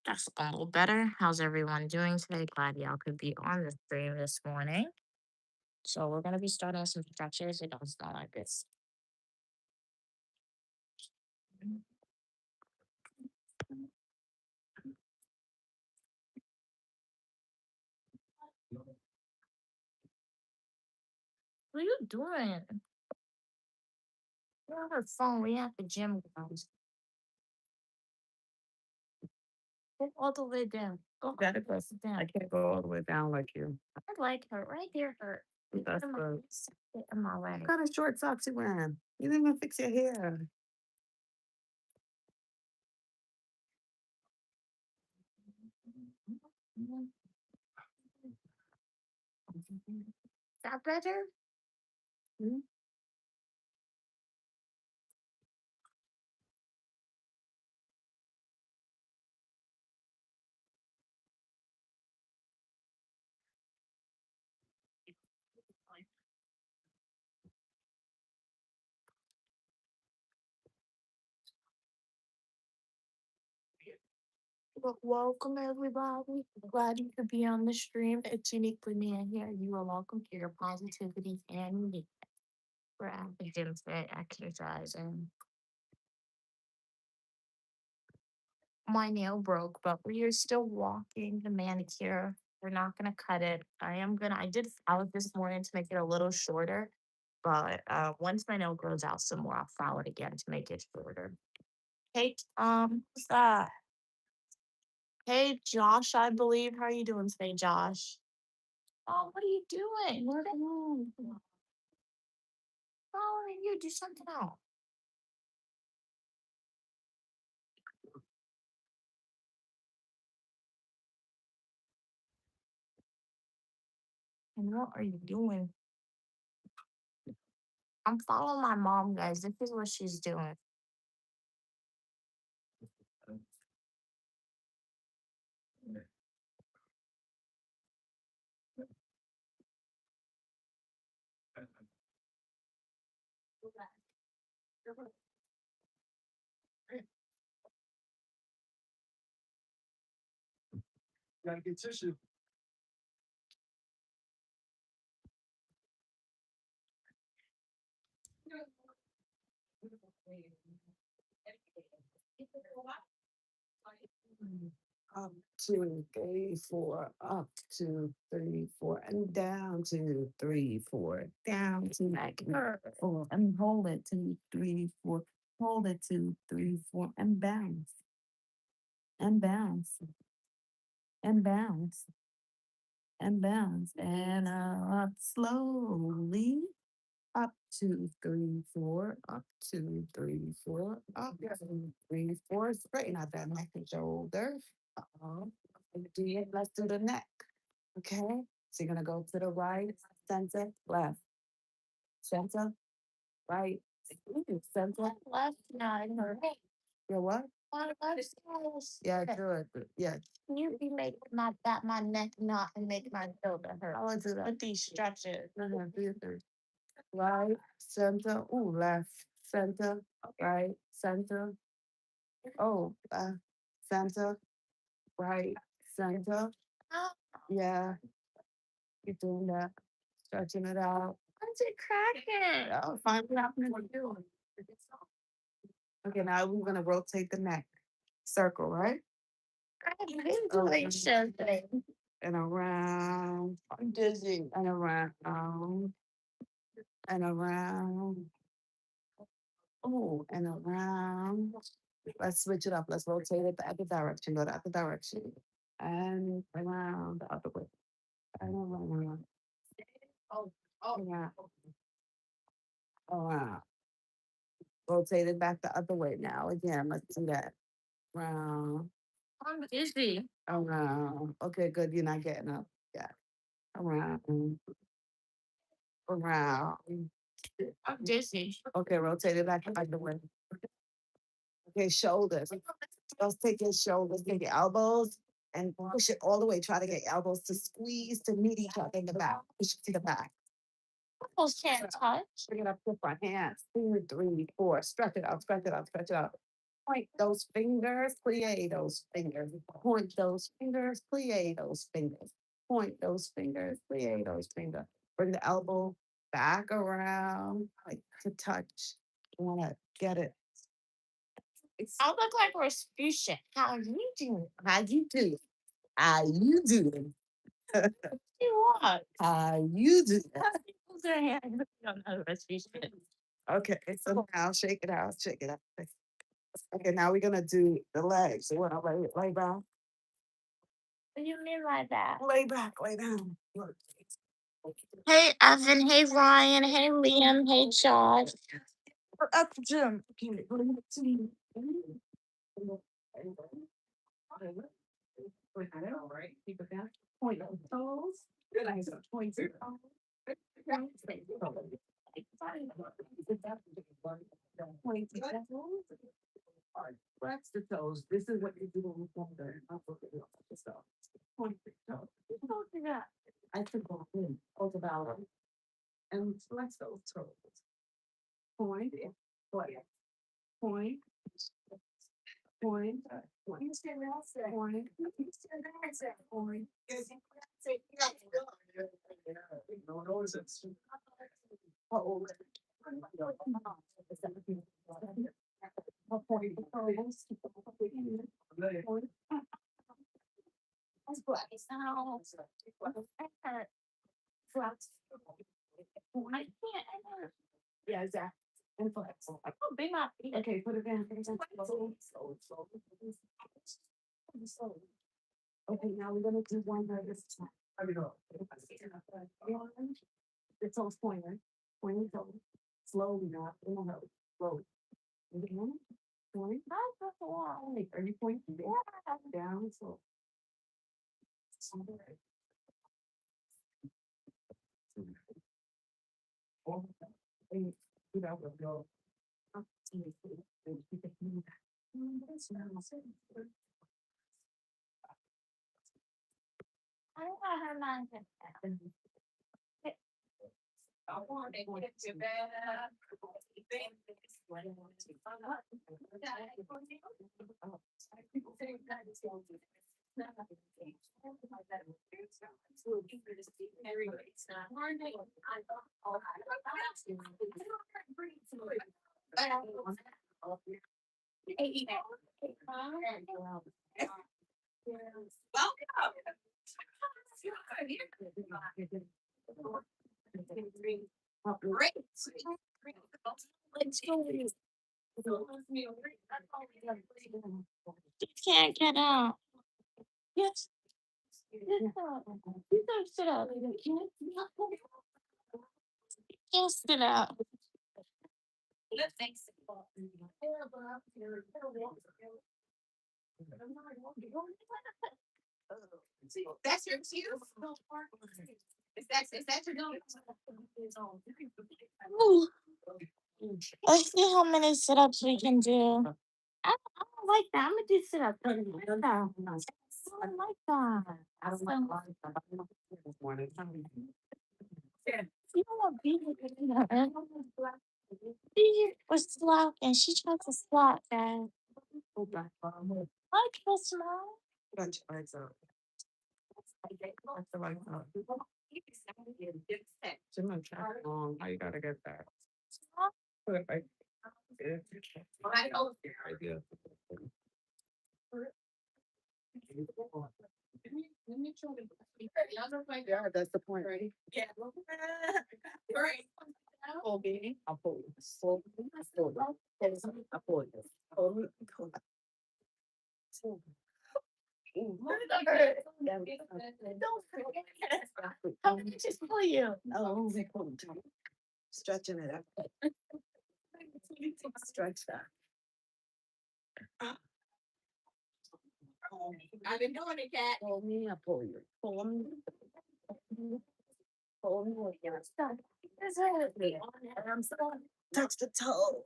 That's a little better. How's everyone doing today? Glad y'all could be on the stream this morning. So we're gonna be starting with some stretches. It don't sound like this. What are you doing? You're on her phone. We have the gym girls. Go all the way down. Go gotta go sit down. I can't go all the way down like you. I like her. Right there, her. That's good. Sit in my way. What kind of short socks you wearing? You didn't even fix your hair. Is that better? Hmm? Well, welcome everybody. Glad you could be on the stream. It's uniquely me in here. You are welcome to your positivity and unique. We're at the gym today, exercising. My nail broke, but we are still walking the manicure. We're not gonna cut it. I did file it this morning to make it a little shorter, but once my nail grows out some more, I'll file it again to make it shorter. Hey, who's that? Hey, Josh, I believe. How are you doing today, Josh? Oh, what are you doing? What are you following you? Do something else. And what are you doing? I'm following my mom, guys. This is what she's doing. Gotta get tissue. Up, two, three, four, up, two, three, four, and down, two, three, four, down, two, four, and hold it, two, three, four, hold it, two, three, four, and bounce, and bounce, and bounce, and bounce, and up slowly. Up, two, three, four, up, two, three, four, up, two, three, four. Straighten out that neck and shoulder. Uh-oh. Let's do the neck. Okay. So you're gonna go to the right, center, left, center, right, center. Left side hurt. Your what? My left side is Yeah, good. Yeah. you be making my neck knot and make my shoulder hurt. I want to do that. With these stretches. Do your thing. Right, center, ooh, left, center, right, center. Oh, center, right, center. Oh, Yeah, you're doing that, stretching it out. when's it cracking? Oh, find what happened to you. Okay, now we're gonna rotate the neck. Circle, right? I've been doing something. And around. I'm dizzy. And around. And around. Oh, and around. Let's switch it up. Let's rotate it the other direction. Go the other direction. And around the other way. And around. Oh, Around. Around. Rotate it back the other way now. Again, let's do that. Around. I'm dizzy. Around. Okay, good. You're not getting up. Yeah. Around. Around. I'm dizzy. Okay, rotate it back the other way. Okay, shoulders. Let's take your shoulders, take your elbows, and push it all the way. Try to get your elbows to squeeze to meet each other in the back. Push it to the back. Almost can't touch. Bring it up to front hands. Two, three, four. Stretch it out, stretch it out, stretch it out. Point those fingers, plie those fingers. Point those fingers, plie those fingers. Point those fingers, plie those fingers. Bring the elbow back around, like to touch. You want to get it. I look like Rasputia. How you doing? How you do? How you doing? You what? How you doing? Put their hand on the Rasputia. Okay, so now shake it out, shake it out. Okay, now we're gonna do the legs. You wanna lay back? What do you mean by that? Lay back, lay down. Look. Hey, Evan. Hey, Ryan. Hey, Liam. Hey, Josh. We're at the gym. Okay, we're gonna do- All right, keep it down. Point those toes. Good, I said point your toes. Point your toes. All right, flex the toes. This is what you do when you come there. I'll look at the stuff. Point your toes. Don't do that. I took off in, over balance. And flex those toes. Point, point, point, point, point, point, point. No noise. Oh. Yeah, exactly. And flex. Oh, big my feet. Okay, put it down. Okay, now we're gonna do one by this time. How we go? One, the toes pointer, pointing toe, slowly now, in a hurry, slowly. Again, point. Are you pointing down, slow? And you know, we'll go up to the foot, and keep it moving. I don't know her mind. I want to get to bed. Great. Let's go. You can't get out. Yes. You don't sit up. Yes, sit up. That's your cue. Is that your note? Ooh, let's see how many sit-ups we can do. I don't like that. I'm gonna do sit-ups. I don't like that. I don't like that. I don't like this morning. You know what beat her? She was slacking. She tried to slack, guys. I can smile. Bunch of lights out. That's the lights out. Jim, I'm trapped long. How you gotta get that? Perfect. Idea. Yeah, that's the point. Yeah. Right. Pull me. I'll pull you. Pull me. I'll pull you. Pull me. How did I just pull you? Oh, they pulled. Stretching it out. Stretch that. I've been doing it, cat. Pull me, I pull you. Pull me. Pull me. Stop. This hurt me. Arms up. Touch the toe.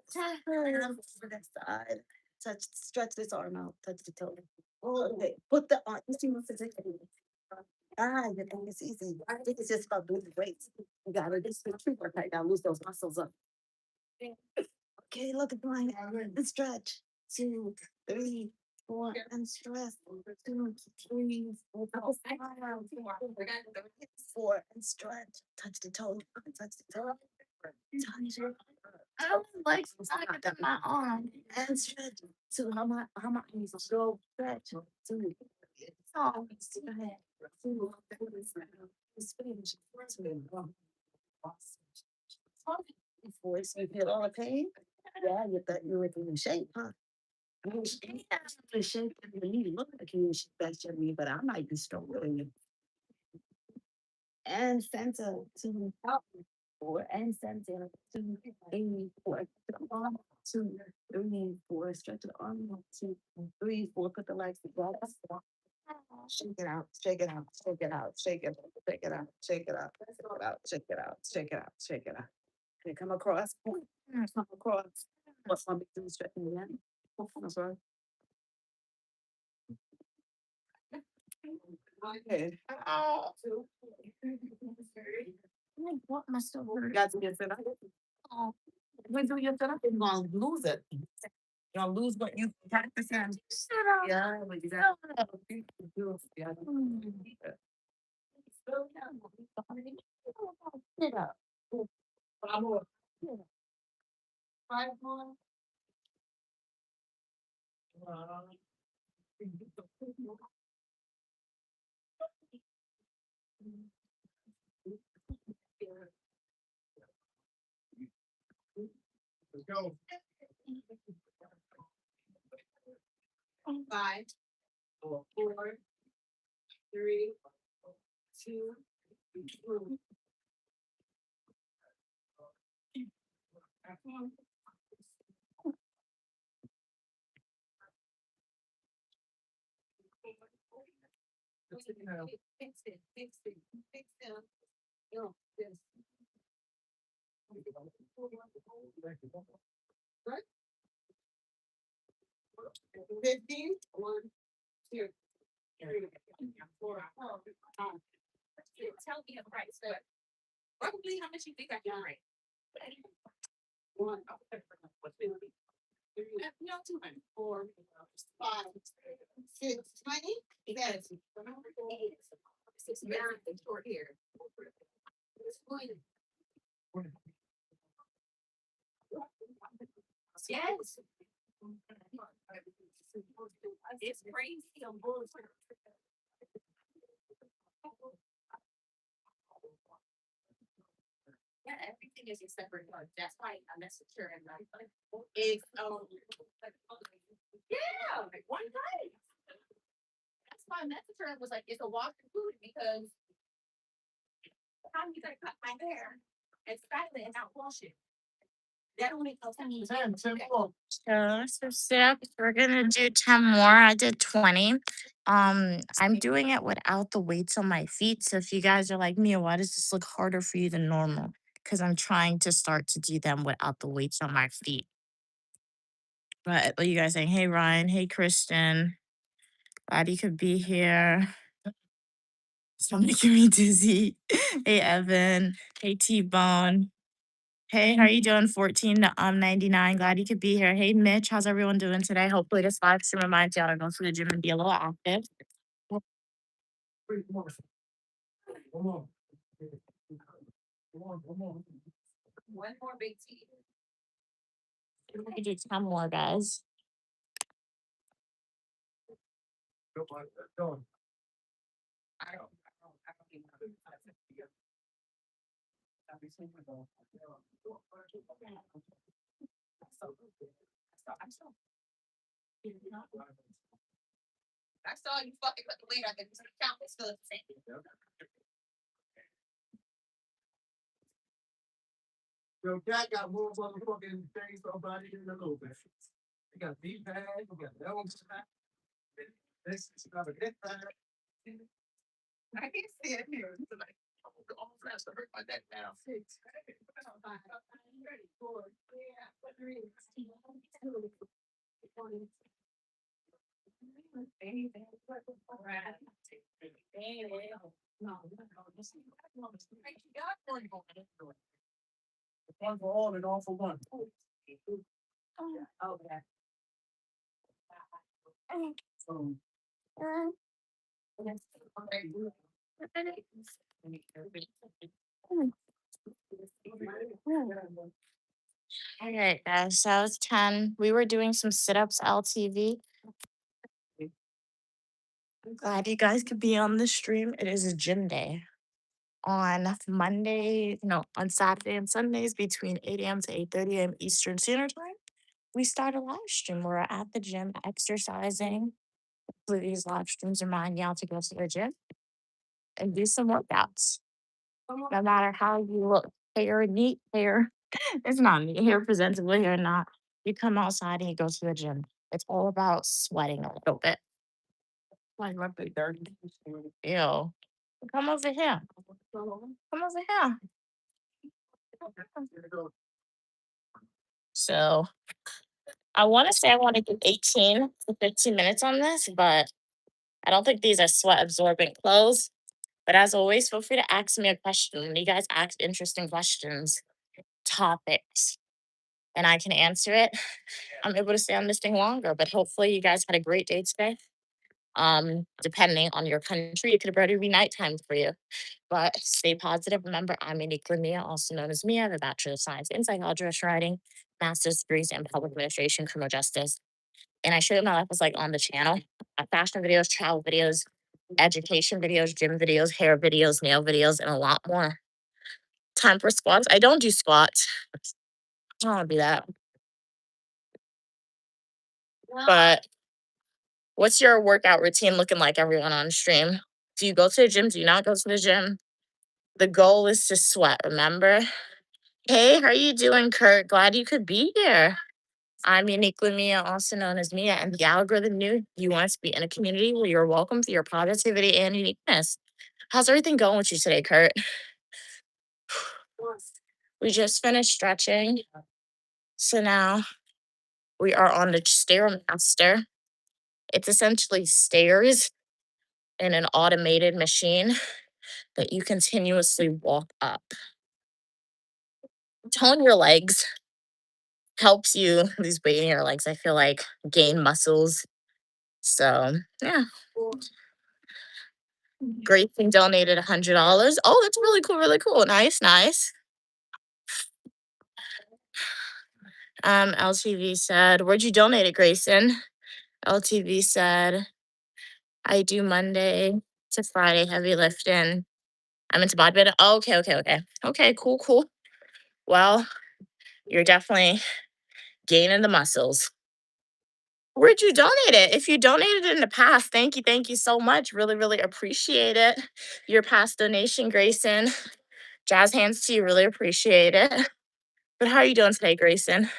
Arms over the side. Touch, stretch this arm out. Touch the toe. Okay, put the arm. You see my position. You think it's easy. I think it's just about doing the weights. You gotta just the tree work right now. Lose those muscles up. Okay, look at mine. And stretch. 2, 3, 4, and stretch. 2, 3, 4, 4, and stretch. Touch the toe. Touch the toe. Touch it. I was like stuck at my arm and stretch. So how my knees go stretch. 2, oh, stretch. 2, before you feel all the pain. Yeah, you thought you were in shape, huh? I was in shape and you look like you in best shape, me, but I might be stronger than you. And center to help four and center 2, 3, 4. Put the arm 2, 3, 4. Stretch the arm 2, 3, 4. Put the legs together. Shake it out, shake it out, shake it out, shake it out, shake it out, shake it out, shake it out, shake it out, shake it out, shake it out. Okay, come across. Come across. What's my big do stretching again? I'm sorry. Okay. Oh. What must have hurt? Got to get set up. Oh. When do you set up, you're gonna lose it. You're gonna lose what you practice in. Shut up. Yeah, but you got to yeah. Sit up. 5 more. 5 more. Let's go. 5, 4, 3, 2, 1. Fix it, fix it, fix it. No, this. Right? 15, 1, 2, 3, 4, 5. Tell me a price, but roughly how much you think I can rate? 1, no, 2, 4, 5, 6, 20. Yes. 69 short here. Yes. It's crazy on bullshit. Yeah, everything is a separate card. That's why I messaged her and I'm like, it's yeah, like one day. That's why I messaged her and was like, it's a walk included because how you gonna cut my hair and style it and not wash it? That only costs 10. So 6. We're gonna do 10 more. I did 20. I'm doing it without the weights on my feet. So if you guys are like, Mia, why does this look harder for you than normal? Because I'm trying to start to do them without the weights on my feet. But you guys saying, hey Ryan, hey Kristen, glad you could be here. Stop making me dizzy. Hey Evan, hey T Bone. Hey, how are you doing? 14 to 99. Glad you could be here. Hey Mitch, how's everyone doing today? Hopefully this live stream reminds y'all to go to the gym and be a little active. One more big T. We can do 10 more, guys. I saw you fucking put the weight on it. The count was still the same. Yo, Jack got more motherfucking things about it in a little bit. You got V pad, you got elbows pad. This is another hip pad. I can't see it here. It's like almost has to hurt my neck now. 6, 5, 4, 3, 2, 1. One for all and all for one. Okay. All right, guys. So it's 10. We were doing some sit ups LTV. Glad you guys could be on the stream. It is a gym day. On Monday, no, on Saturday and Sundays between 8 a.m. to 8:30 a.m. Eastern Standard Time, we start a live stream. We're at the gym exercising. Hopefully, these live streams remind y'all to go to the gym and do some workouts. No matter how you look, hair neat, hair, it's not neat, hair presentably or not. You come outside and you go to the gym. It's all about sweating a little bit. Like my big dirty. Ew. Come over here. Come over here. So I want to say I want to do 18 to 15 minutes on this, but I don't think these are sweat absorbent clothes. But as always, feel free to ask me a question. When you guys ask interesting questions, topics, and I can answer it, I'm able to stay on this thing longer. But hopefully, you guys had a great day today. Depending on your country, it could already be nighttime for you. But stay positive. Remember, I'm uniquely Mia, also known as Mia. I have a Bachelor of Science in Psychology, Writing, Master's degrees in Public Administration, Criminal Justice. And I showed my life was like on the channel. Fashion videos, travel videos, education videos, gym videos, hair videos, nail videos, and a lot more. Time for squats. I don't do squats. I don't want to do that. But what's your workout routine looking like, everyone on stream? Do you go to the gym? Do you not go to the gym? The goal is to sweat, remember? Hey, how are you doing, Kurt? Glad you could be here. I'm uniquely Mia, also known as Mia, and the algorithm knew you want to be in a community where you're welcome for your positivity and uniqueness. How's everything going with you today, Kurt? We just finished stretching. So now we are on the Stairmaster. It's essentially stairs in an automated machine that you continuously walk up. Tone your legs helps you, these weight in your legs, I feel like, gain muscles. So, yeah. Great thing donated $100. Oh, that's really cool, really cool. Nice, nice. LTV said, where'd you donate it, Grayson? LTV said, I do Monday to Friday heavy lifting. I'm into bodybuilding. Oh, okay, okay, okay. Okay, cool, cool. Well, you're definitely gaining the muscles. Where'd you donate it? If you donated in the past, thank you so much. Really, really appreciate it. Your past donation, Grayson. Jazz hands to you, really appreciate it. But how are you doing today, Grayson?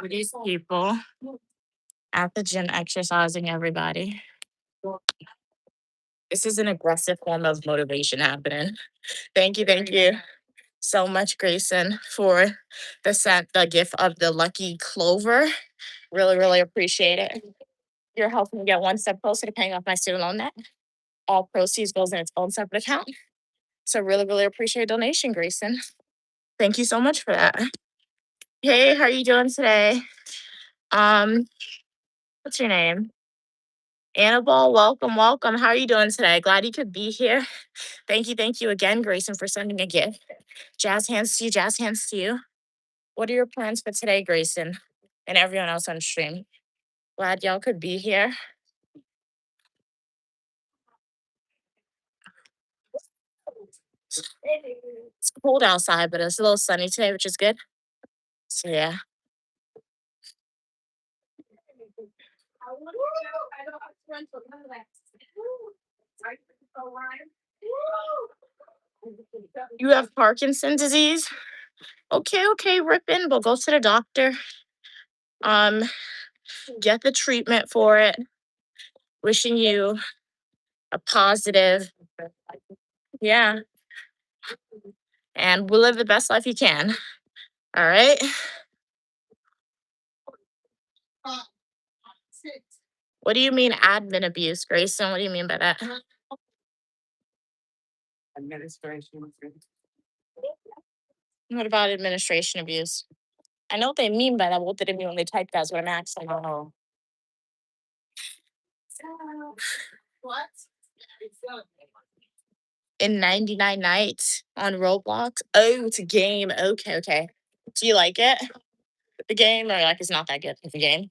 These people at the gym exercising, everybody. This is an aggressive form of motivation happening. Thank you so much, Grayson, for the gift of the lucky clover. Really, really appreciate it. You're helping me get one step closer to paying off my student loan debt. All proceeds goes in its own separate account. So really, really appreciate your donation, Grayson. Thank you so much for that. Hey, how are you doing today? Um, what's your name? Annabelle, welcome, welcome. How are you doing today? Glad you could be here. Thank you again, Grayson, for sending a gift. Jazz hands to you, jazz hands to you. What are your plans for today, Grayson? And everyone else on stream? Glad y'all could be here. It's cold outside, but it's a little sunny today, which is good. So yeah. You have Parkinson's disease? Okay, okay, Rippin. We'll go to the doctor. Um, get the treatment for it. Wishing you a positive, yeah, and we'll live the best life you can. All right. What do you mean admin abuse, Grayson? What do you mean by that? Administration. What about administration abuse? I know what they mean by that. What did it mean when they typed that's what I'm asking. Oh. What? In 99 Nights on Roblox. Oh, it's a game. Okay, okay. Do you like it? The game, or like it's not that good? The game.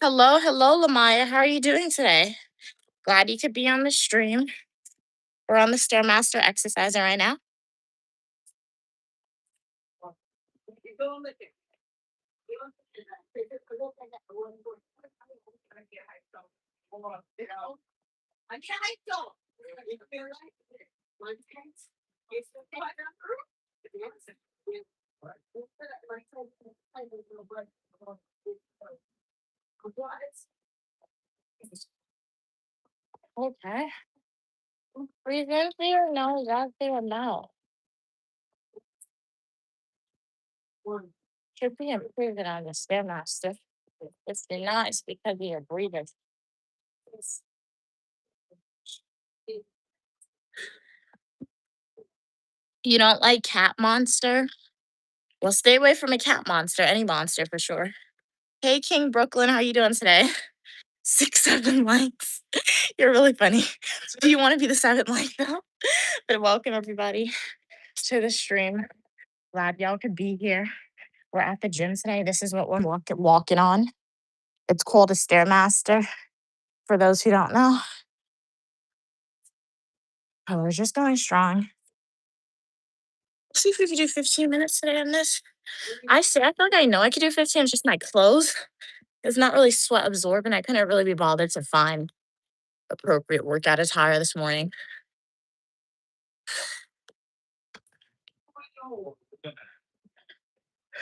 Hello, hello, Lamaya. How are you doing today? Glad you could be on the stream. We're on the Stairmaster exercising right now. Okay. Breathe in through your nose, out through your mouth. Should be improving on the Stairmaster. If you're not, it's because of your breathing. You don't like cat monster? Well, stay away from a cat monster, any monster for sure. Hey, King Brooklyn, how you doing today? 6, 7 likes. You're really funny. Do you want to be the 7th like though? But welcome everybody to the stream. Glad y'all could be here. We're at the gym today. This is what we're walking on. It's called a Stairmaster. For those who don't know, oh, we're just going strong. See if we could do 15 minutes today on this. I feel like I know I could do 15. It's just my clothes. It's not really sweat absorbent. I couldn't really be bothered to find appropriate workout attire this morning.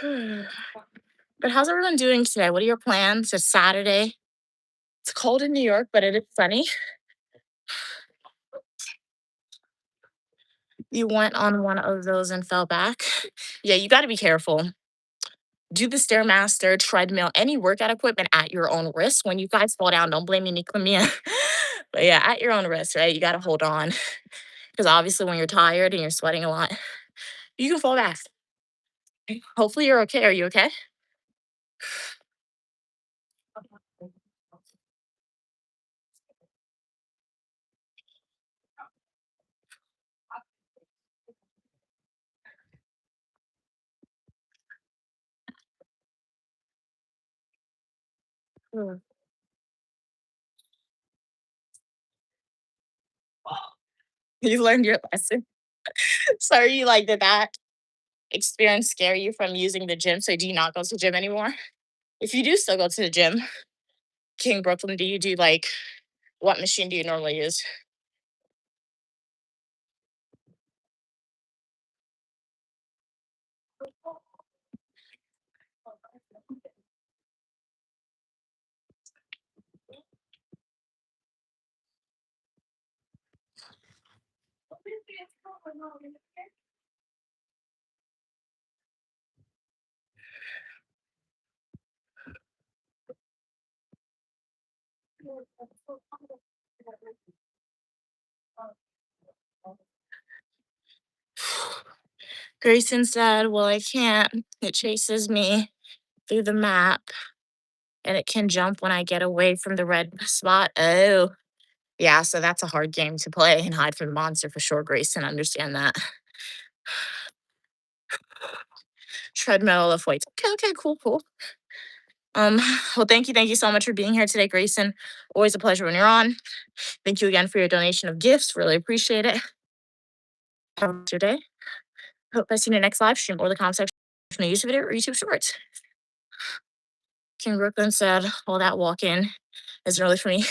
But how's everyone doing today? What are your plans? It's Saturday. It's cold in New York, but it is sunny. You went on one of those and fell back. Yeah, you got to be careful. Do the Stairmaster, treadmill, any workout equipment at your own risk. When you guys fall down, don't blame me, Mia. But yeah, at your own risk, right? You got to hold on. Because obviously, when you're tired and you're sweating a lot, you can fall back. Hopefully, you're okay. Are you okay? Mm. You learned your lesson. Sorry, you like did that experience scare you from using the gym? So do you not go to the gym anymore? If you do still go to the gym, King Brooklyn, do you do like what machine do you normally use? Grayson said, well, I can't. It chases me through the map and it can jump when I get away from the red spot. Oh, yeah. So that's a hard game to play and hide from the monster for sure, Grayson. Understand that. Treadmill of weights. Okay, okay, cool, cool. Well, thank you so much for being here today, Grayson. Always a pleasure when you're on. Thank you again for your donation of gifts. Really appreciate it. Have a good day. Hope I see you in the next live stream or the comment section of YouTube video or YouTube shorts. King Brooklyn said, well, that walk-in isn't really for me.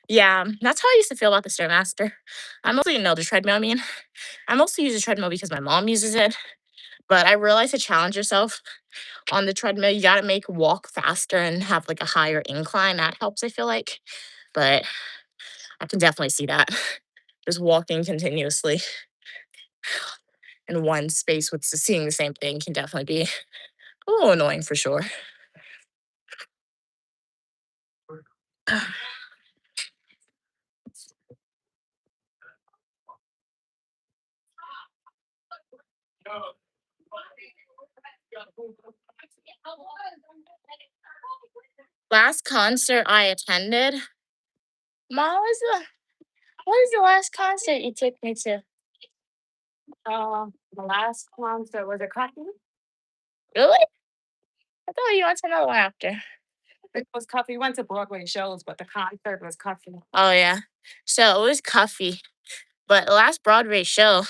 Yeah, that's how I used to feel about the Stairmaster. I mostly know the treadmill. I mostly use the treadmill because my mom uses it. But I realized to challenge yourself on the treadmill, you gotta make walk faster and have like a higher incline. That helps, I feel like. But I can definitely see that. Just walking continuously. in one space with seeing the same thing can definitely be a little annoying for sure. Last concert I attended, Mom, what was the last concert you took me to? The last concert was a Coffee. Really? I thought you went to another one after. It was Cuffy. We went to Broadway shows, but the concert was Cuffy. Oh yeah. So it was Cuffy. But the last Broadway show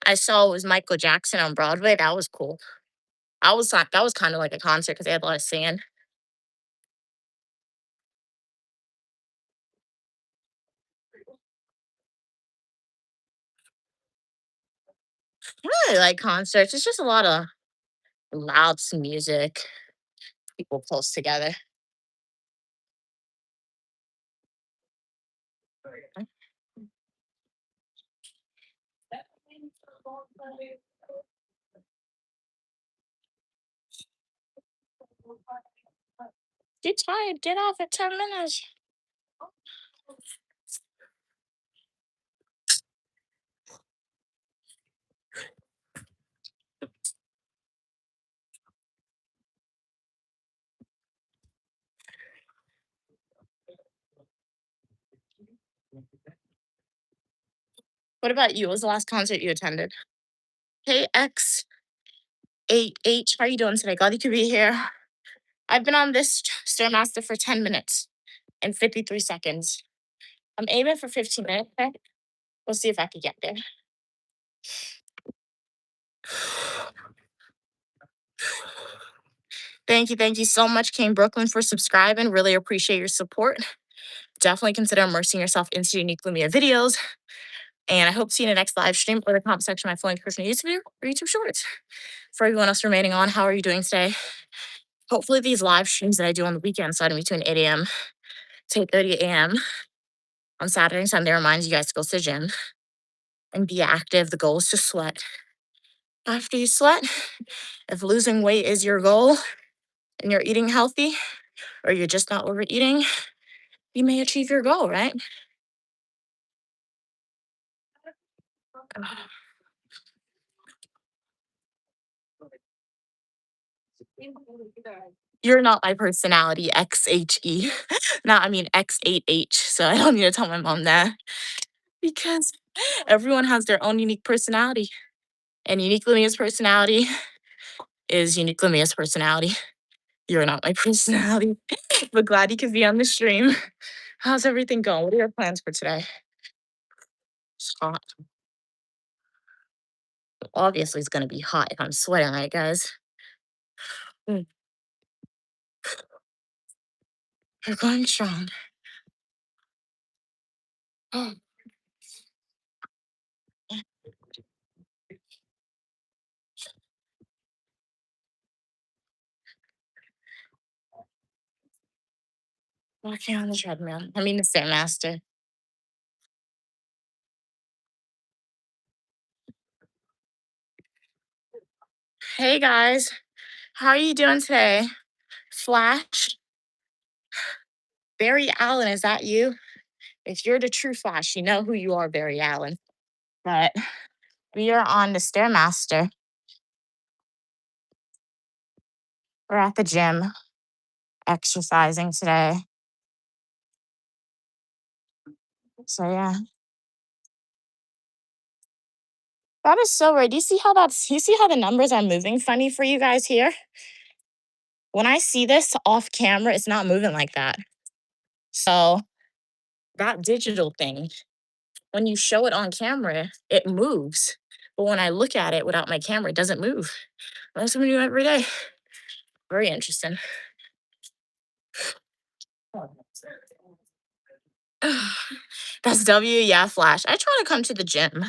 I saw was Michael Jackson on Broadway. That was cool. That was kind of like a concert because they had a lot of sand. I really like concerts. It's just a lot of loud music, people close together. Get tired, get off at 10 minutes. What about you? What was the last concert you attended? Hey X88, how are you doing today? Glad you could be here. I've been on this Stairmaster for 10 minutes and 53 seconds. I'm aiming for 15 minutes. Okay? We'll see if I can get there. Thank you so much, King Brooklyn, for subscribing. Really appreciate your support. Definitely consider immersing yourself into unique Lumia videos. And I hope to see you in the next live stream or the comment section of my full personal YouTube video or YouTube Shorts. For everyone else remaining on, how are you doing today? Hopefully, these live streams that I do on the weekend, starting between 8 a.m. to 8:30 a.m. on Saturday and Sunday, reminds you guys to go to the gym and be active. The goal is to sweat. After you sweat, if losing weight is your goal and you're eating healthy or you're just not overeating, you may achieve your goal, right? You're not my personality, XHE. No, I mean X8H. So I don't need to tell my mom that because everyone has their own unique personality. And uniquely Mia's personality is uniquely Mia's personality. You're not my personality. But glad you could be on the stream. How's everything going? What are your plans for today? It's hot. Obviously, it's gonna be hot if I'm sweating, right, guys? Mm, we're going strong. Oh, walking on the treadmill. I mean, the Stairmaster. Hey guys, how are you doing today? Flash, Barry Allen, is that you? If you're the true Flash, you know who you are, Barry Allen. But we are on the Stairmaster. We're at the gym exercising today. So yeah. That is so weird. You see how the numbers are moving funny for you guys here? When I see this off camera, it's not moving like that. So that digital thing, when you show it on camera, it moves. But when I look at it without my camera, it doesn't move. That's something new every day. Very interesting. That's W, yeah, Flash. I try to come to the gym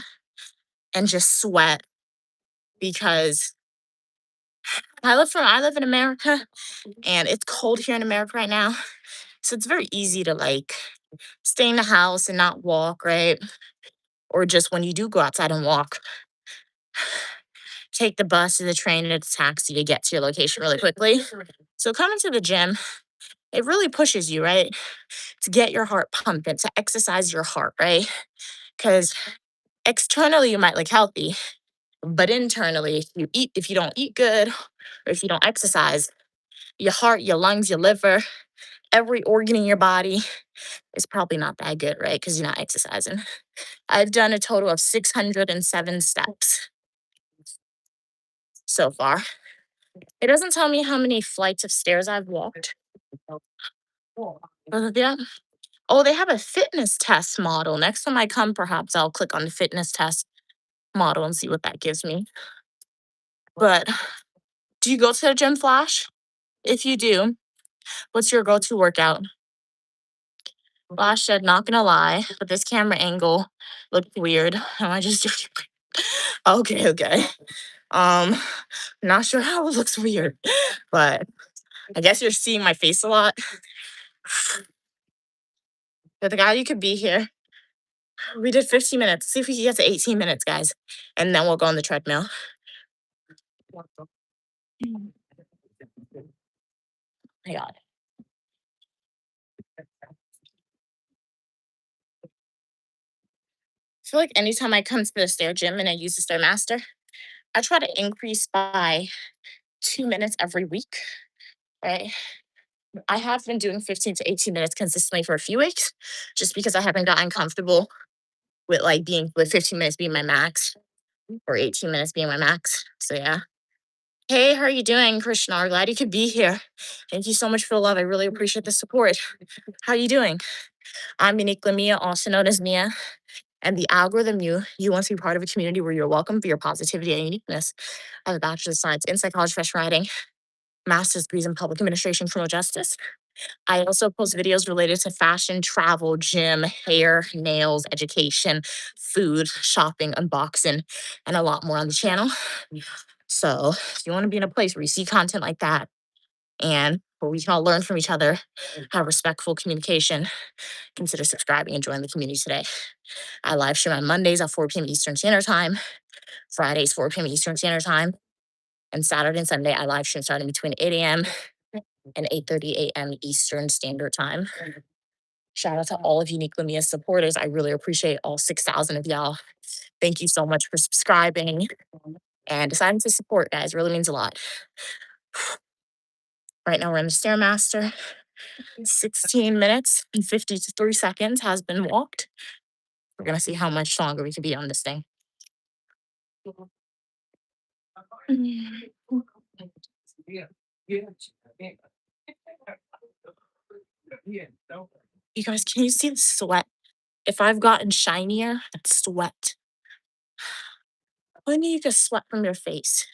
and just sweat because I live in America and it's cold here in America right now. So it's very easy to like stay in the house and not walk, right? Or just when you do go outside and walk, take the bus or the train or the taxi to get to your location really quickly. So coming to the gym, it really pushes you, right? To get your heart pumping, to exercise your heart, right? Because externally you might look healthy, but internally, if you don't eat good, or if you don't exercise, your heart, your lungs, your liver, every organ in your body is probably not that good, right? Because you're not exercising. I've done a total of 607 steps so far. It doesn't tell me how many flights of stairs I've walked. Yeah. Oh, they have a fitness test model. Next time I come, perhaps I'll click on the fitness test model and see what that gives me. But do you go to the gym, Flash? If you do, what's your go-to workout? Flash said, not gonna lie, but this camera angle looked weird. Am I just okay, okay. Um, not sure how it looks weird, but I guess you're seeing my face a lot. But the guy you could be here. We did 15 minutes. See if we can get to 18 minutes, guys. And then we'll go on the treadmill. My God. I feel like anytime I come to the stair gym and I use the Stairmaster, I try to increase by 2 minutes every week, right? I have been doing 15 to 18 minutes consistently for a few weeks just because I haven't gotten comfortable with being with 15 minutes being my max or 18 minutes being my max. So yeah. Hey, how are you doing, Krishna? Glad you could be here. Thank you so much for the love. I really appreciate the support. How are you doing? I'm uniquely Mia, also known as Mia. And the algorithm you want to be part of a community where you're welcome for your positivity and uniqueness. I have a bachelor's of science in psychology, professional writing, master's degrees in public administration, criminal justice. I also post videos related to fashion, travel, gym, hair, nails, education, food, shopping, unboxing, and a lot more on the channel. So if you want to be in a place where you see content like that and where we can all learn from each other, have respectful communication, consider subscribing and join the community today. I live stream on Mondays at 4 p.m. Eastern Standard Time, Fridays 4 p.m. Eastern Standard Time, and Saturday and Sunday I live stream starting between 8 a.m. and 8:30 a.m. Eastern Standard Time. Shout out to all of Unique Lumia supporters. I really appreciate all 6,000 of y'all. Thank you so much for subscribing and deciding to support, guys. Really means a lot. Right now we're in the Stairmaster. 16 minutes and 53 seconds has been walked. We're gonna see how much longer we can be on this thing. You guys, can you see the sweat? If I've gotten shinier, it's sweat. When do you get sweat from your face?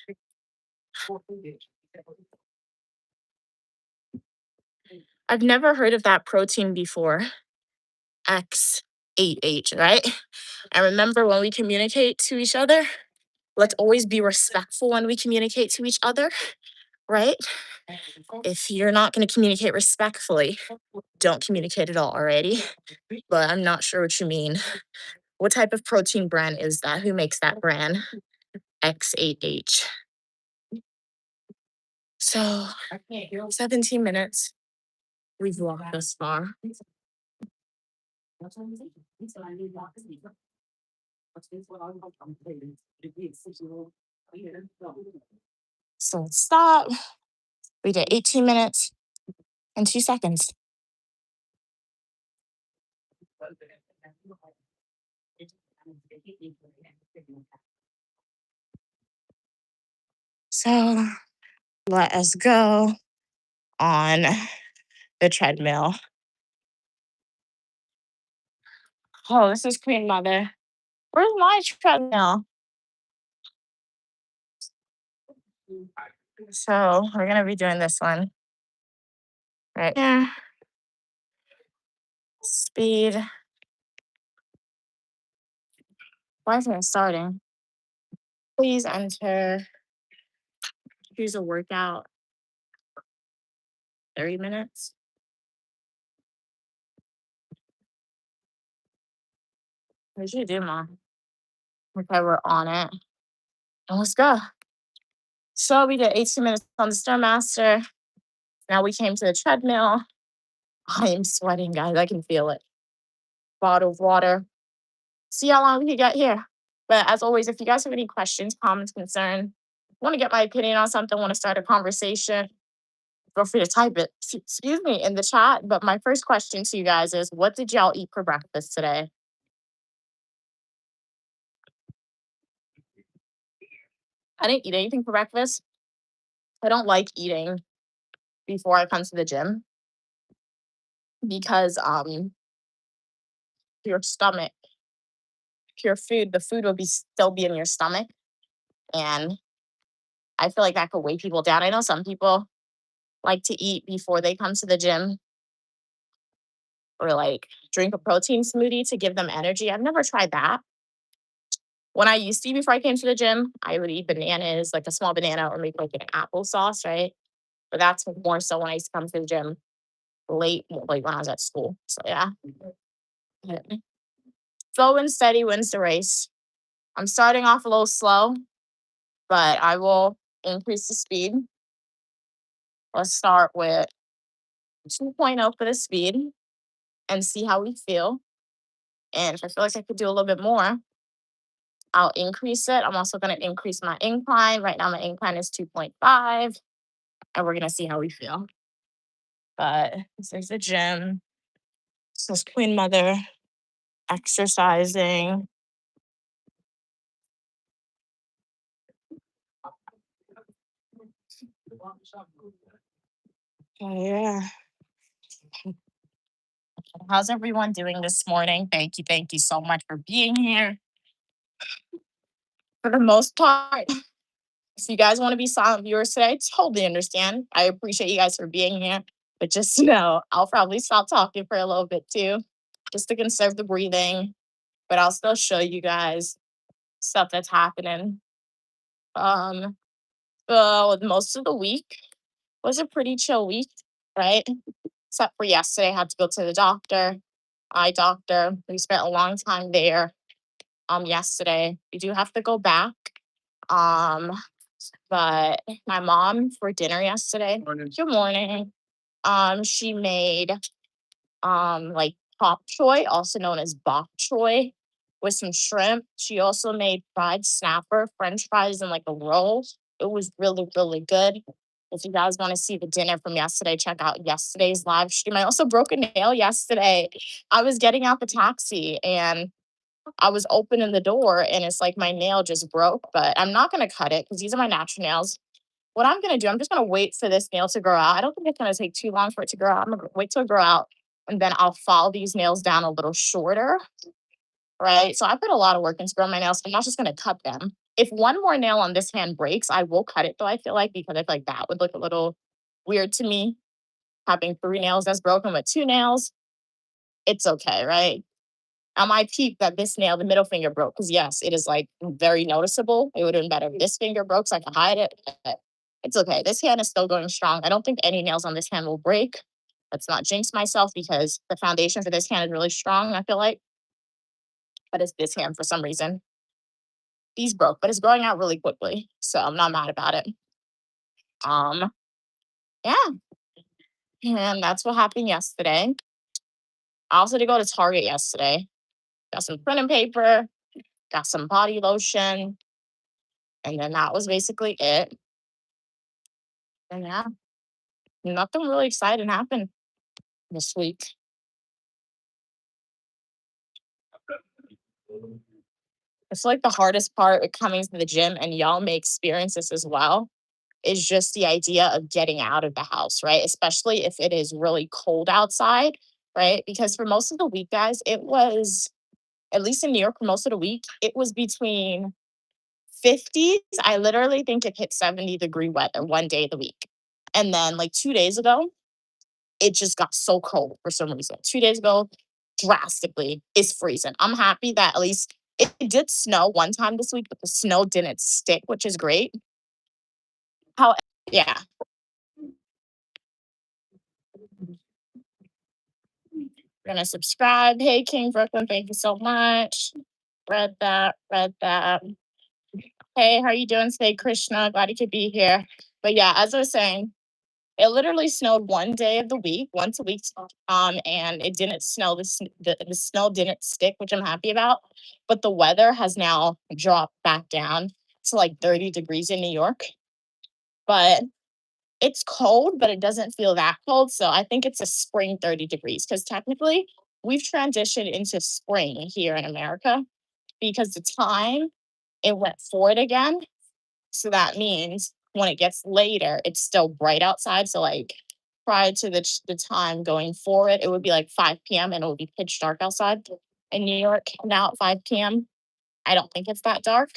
I've never heard of that protein before. X8H, right? And remember when we communicate to each other, let's always be respectful when we communicate to each other, right? If you're not going to communicate respectfully, don't communicate at all, alrighty? But I'm not sure what you mean. What type of protein brand is that? Who makes that brand? X8H. So 17 minutes. We've walked this far. So let's stop. We did 18 minutes and 2 seconds. So let us go on the treadmill. Oh, this is Queen Mother. Where's my treadmill? So we're gonna be doing this one right here. Speed. Why isn't it starting? Please enter. Choose a workout. 30 minutes. What should you do, Mom? Okay, we're on it. And let's go. So we did 18 minutes on the Stairmaster. Now we came to the treadmill. I am sweating, guys. I can feel it. Bottle of water. See how long we can get here. But as always, if you guys have any questions, comments, concern, want to get my opinion on something, want to start a conversation, feel free to type it, excuse me, in the chat. But my first question to you guys is, what did y'all eat for breakfast today? I didn't eat anything for breakfast. I don't like eating before I come to the gym because your stomach, your food, the food will be still be in your stomach, and I feel like that could weigh people down. I know some people like to eat before they come to the gym or like drink a protein smoothie to give them energy. I've never tried that. When I used to eat before I came to the gym, I would eat bananas, like a small banana, or maybe like an applesauce, right? But that's more so when I used to come to the gym late, like when I was at school. So yeah, slow and steady wins the race. I'm starting off a little slow, but I will increase the speed. Let's start with 2.0 for the speed and see how we feel. And if I feel like I could do a little bit more, I'll increase it. I'm also going to increase my incline. Right now, my incline is 2.5, and we're going to see how we feel. But this is the gym. This is Queen Mother exercising. Oh, yeah. How's everyone doing this morning? Thank you. Thank you so much for being here. For the most part, if you guys want to be silent viewers today, totally understand. I appreciate you guys for being here. But just know, I'll probably stop talking for a little bit too, just to conserve the breathing. But I'll still show you guys stuff that's happening. Um, so most of the week was a pretty chill week, right? Except for yesterday, I had to go to the doctor, eye doctor. We spent a long time there. Yesterday, we do have to go back. Um, but my mom for dinner yesterday. Good morning. She made like pop choy, also known as bok choy, with some shrimp. She also made fried snapper, French fries, and like a roll. It was really, really good. If you guys want to see the dinner from yesterday, check out yesterday's live stream. I also broke a nail yesterday. I was getting out the taxi and I was opening the door and it's like my nail just broke, but I'm not gonna cut it because these are my natural nails. What I'm gonna do, I'm just gonna wait for this nail to grow out. I don't think it's gonna take too long for it to grow out. I'm gonna wait till it grow out and then I'll file these nails down a little shorter, right? So I put a lot of work into growing my nails. I'm not just gonna cut them. If one more nail on this hand breaks, I will cut it though, I feel like, because I feel like that would look a little weird to me. Having three nails that's broken with two nails, it's okay, right? On my peak that this nail, the middle finger broke. Because yes, it is like very noticeable. It would have been better if this finger broke so I could hide it. But it's okay. This hand is still going strong. I don't think any nails on this hand will break. Let's not jinx myself because the foundation for this hand is really strong, I feel like. But it's this hand for some reason. These broke, but it's growing out really quickly. So I'm not mad about it. Um, yeah. And that's what happened yesterday. I also did go to Target yesterday. Got some printing paper, got some body lotion, and then that was basically it. And yeah, nothing really exciting happened this week. It's like the hardest part with coming to the gym, and y'all may experience this as well, is just the idea of getting out of the house, right? Especially if it is really cold outside, right? Because for most of the week, guys, it was, at least in New York, for most of the week, it was between 50s. I literally think it hit 70-degree weather one day of the week. And then like 2 days ago, it just got so cold for some reason. 2 days ago, drastically, it's freezing. I'm happy that at least it did snow one time this week, but the snow didn't stick, which is great. How, yeah. Gonna subscribe. Hey, King Brooklyn, thank you so much. Read that, read that. Hey, how you doing today, Krishna? Glad you could be here. But yeah, as I was saying, it literally snowed one day of the week, once a week, and it didn't snow. The snow didn't stick, which I'm happy about. But the weather has now dropped back down to like 30 degrees in New York. But it's cold, but it doesn't feel that cold. So I think it's a spring 30 degrees because technically we've transitioned into spring here in America because the time it went forward again. So that means when it gets later, it's still bright outside. So like prior to the time going forward, it would be like 5 p.m. and it would be pitch dark outside in New York. Now at 5 p.m., I don't think it's that dark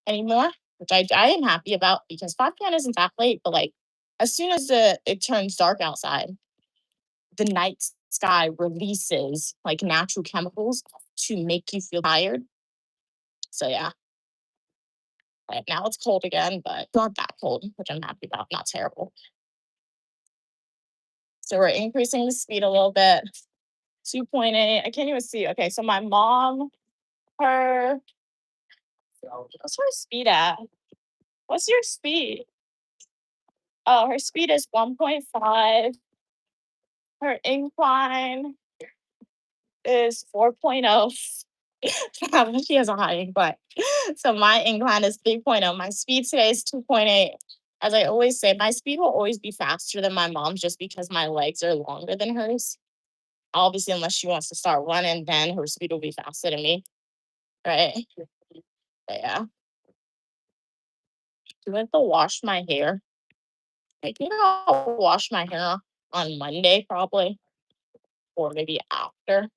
anymore, which I am happy about because 5 p.m. isn't that late. But like as soon as it turns dark outside, the night sky releases like natural chemicals to make you feel tired. So yeah, right now it's cold again, but not that cold, which I'm happy about. Not terrible. So we're increasing the speed a little bit. 2.8. I can't even see. Okay, so my mom, her what's her speed at? What's your speed? Oh, her speed is 1.5. Her incline is 4.0. She has a high incline. So my incline is 3.0. My speed today is 2.8. As I always say, my speed will always be faster than my mom's just because my legs are longer than hers. Obviously, unless she wants to start running, then her speed will be faster than me. Right. But yeah. Do I have to wash my hair? I think I'll wash my hair on Monday probably, or maybe after.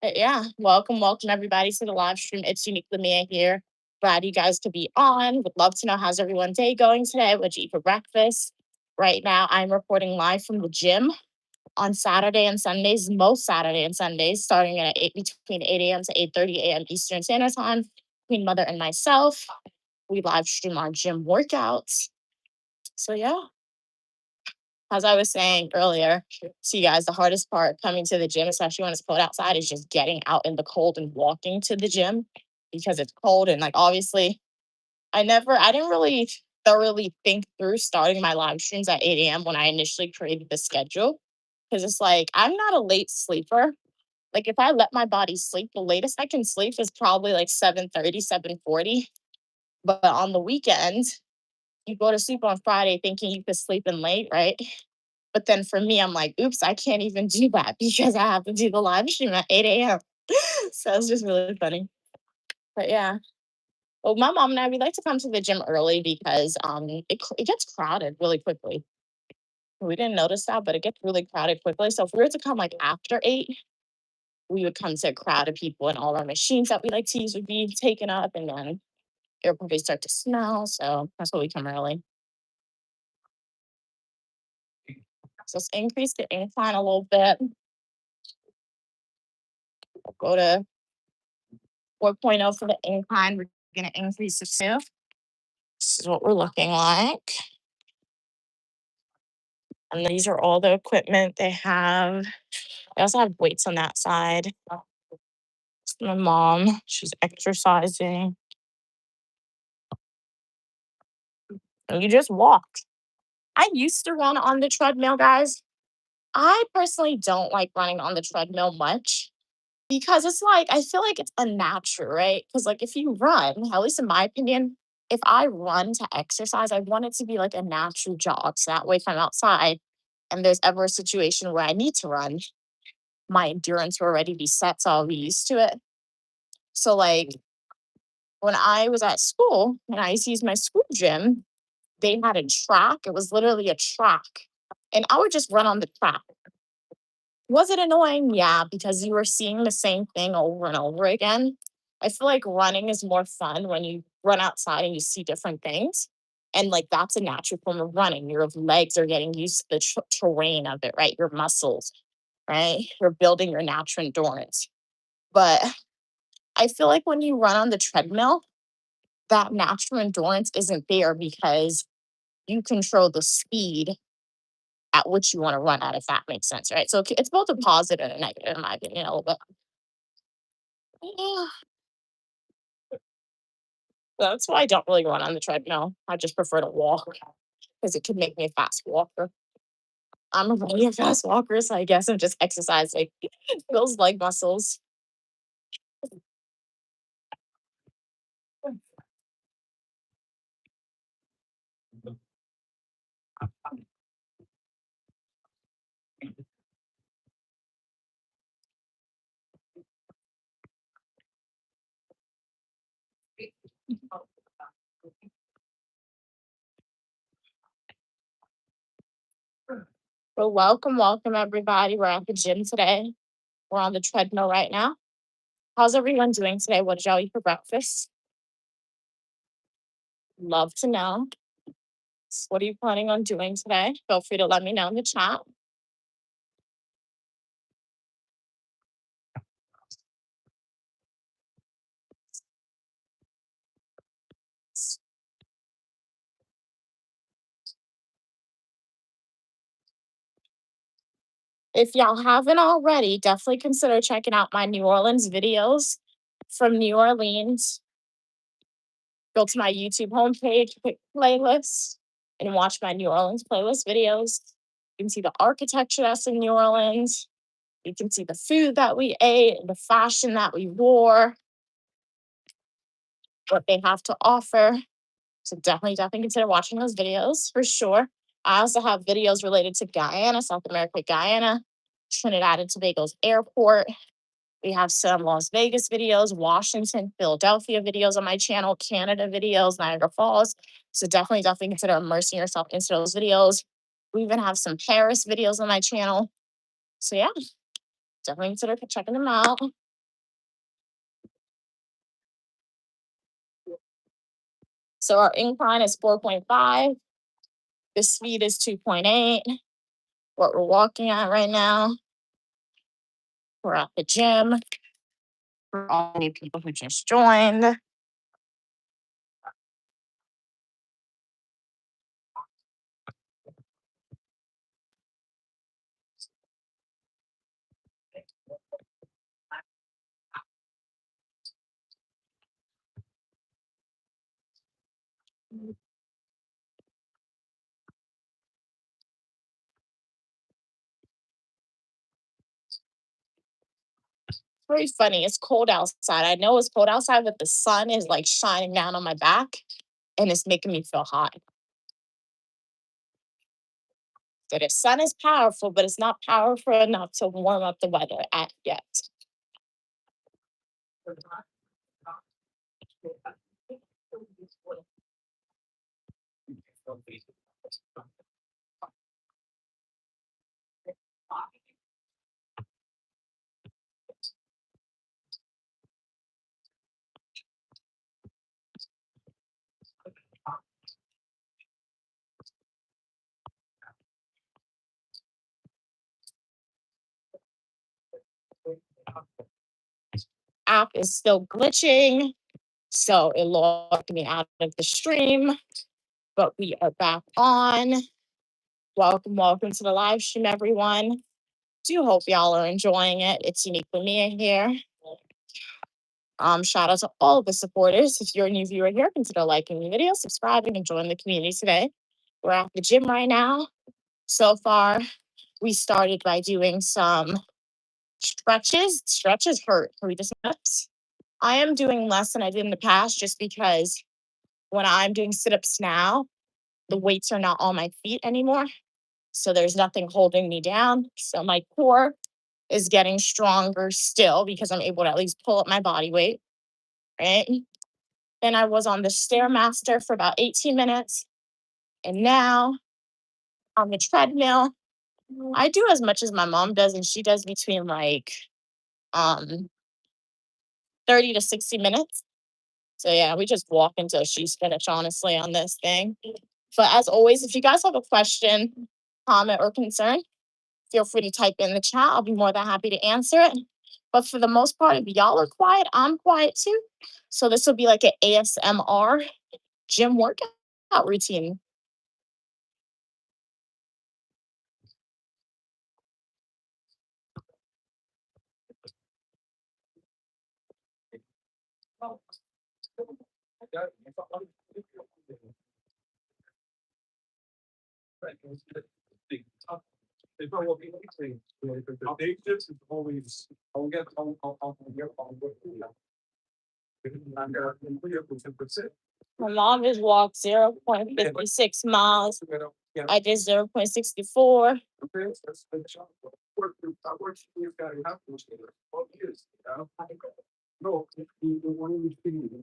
But yeah, welcome everybody to the live stream. It's uniquely Mia here. Glad you guys could be on. Would love to know how's everyone's day going today. What'd you eat for breakfast? Right now, I'm reporting live from the gym on Saturday and Sundays, most Saturday and Sundays, starting at 8 between 8 a.m. to 8:30 a.m. Eastern Standard Time. Queen Mother and myself, we live stream our gym workouts. So yeah, as I was saying earlier to you guys, the hardest part coming to the gym, especially when it's cold outside, is just getting out in the cold and walking to the gym because it's cold. And like obviously, I didn't really thoroughly think through starting my live streams at 8 a.m. when I initially created the schedule. Because it's like I'm not a late sleeper. Like if I let my body sleep, the latest I can sleep is probably like 7:30, 7:40. But on the weekends, you go to sleep on Friday thinking you could sleep in late, right? But then for me, I'm like, oops, I can't even do that because I have to do the live stream at 8 a.m. So it's just really funny. But yeah. Well, my mom and I, we like to come to the gym early because it gets crowded really quickly. We didn't notice that, but it gets really crowded quickly. So if we were to come like after 8, we would come to a crowd of people and all our machines that we like to use would be taken up and then it would probably start to smell. So that's why we come early. So let's increase the incline a little bit. We'll go to 4.0 for the incline. We're going to increase the two. This is what we're looking like. And these are all the equipment they have. They also have weights on that side. It's my mom. She's exercising. And you just walk. I used to run on the treadmill, guys. I personally don't like running on the treadmill much because it's like I feel like it's unnatural, right? Because like if you run, at least in my opinion, if I run to exercise, I want it to be like a natural jog. So that way, if I'm outside and there's ever a situation where I need to run, my endurance will already be set, so I'll be used to it. So like when I was at school and I used to use my school gym, they had a track. It was literally a track. And I would just run on the track. Was it annoying? Yeah, because you were seeing the same thing over and over again. I feel like running is more fun when you run outside and you see different things. And like that's a natural form of running. Your legs are getting used to the terrain of it, right? Your muscles, right? You're building your natural endurance. But I feel like when you run on the treadmill, that natural endurance isn't there because you control the speed at which you want to run at, if that makes sense, right? So it's both a positive and a negative, in my opinion, a little bit. Yeah. That's why I don't really run on the treadmill. I just prefer to walk because it could make me a fast walker. I'm already a fast walker, so I guess I'm just exercising those leg muscles. Well, welcome everybody. We're at the gym today. We're on the treadmill right now. How's everyone doing today? What did y'all eat for breakfast? Love to know. What are you planning on doing today? Feel free to let me know in the chat. If y'all haven't already, definitely consider checking out my New Orleans videos from New Orleans. Go to my YouTube homepage, pick playlist, and watch my New Orleans playlist videos. You can see the architecture that's in New Orleans. You can see the food that we ate, the fashion that we wore, what they have to offer. So definitely consider watching those videos for sure. I also have videos related to Guyana, South America, Guyana, Trinidad and Tobago's airport. We have some Las Vegas videos, Washington, Philadelphia videos on my channel, Canada videos, Niagara Falls. So definitely consider immersing yourself into those videos. We even have some Paris videos on my channel. So yeah, definitely consider checking them out. So our incline is 4.5. The speed is 2.8. What we're walking at right now, we're at the gym. For all new people who just joined. Very funny. It's cold outside. I know it's cold outside, but the sun is like shining down on my back and it's making me feel hot. So the sun is powerful, but it's not powerful enough to warm up the weather at yet. App is still glitching, so it logged me out of the stream, but we are back on. Welcome to the live stream, everyone. Do hope y'all are enjoying it. It's uniquely me here. Shout out to all of the supporters. If you're a new viewer here, consider liking the video, subscribing, and joining the community today. We're at the gym right now. So far, we started by doing some stretches. Stretches hurt. Can we just sit-ups? I am doing less than I did in the past just because when I'm doing sit-ups now, the weights are not on my feet anymore. So there's nothing holding me down. So my core is getting stronger still because I'm able to at least pull up my body weight, right? Then I was on the Stairmaster for about 18 minutes. And now on the treadmill, I do as much as my mom does, and she does between like um 30 to 60 minutes. So yeah, we just walk until she's finished, honestly, on this thing. But as always, if you guys have a question, comment, or concern, feel free to type in the chat. I'll be more than happy to answer it. But for the most part, if y'all are quiet, I'm quiet too. So this will be like an ASMR gym workout routine. My mom just walked 0.56 miles. I did 0.64.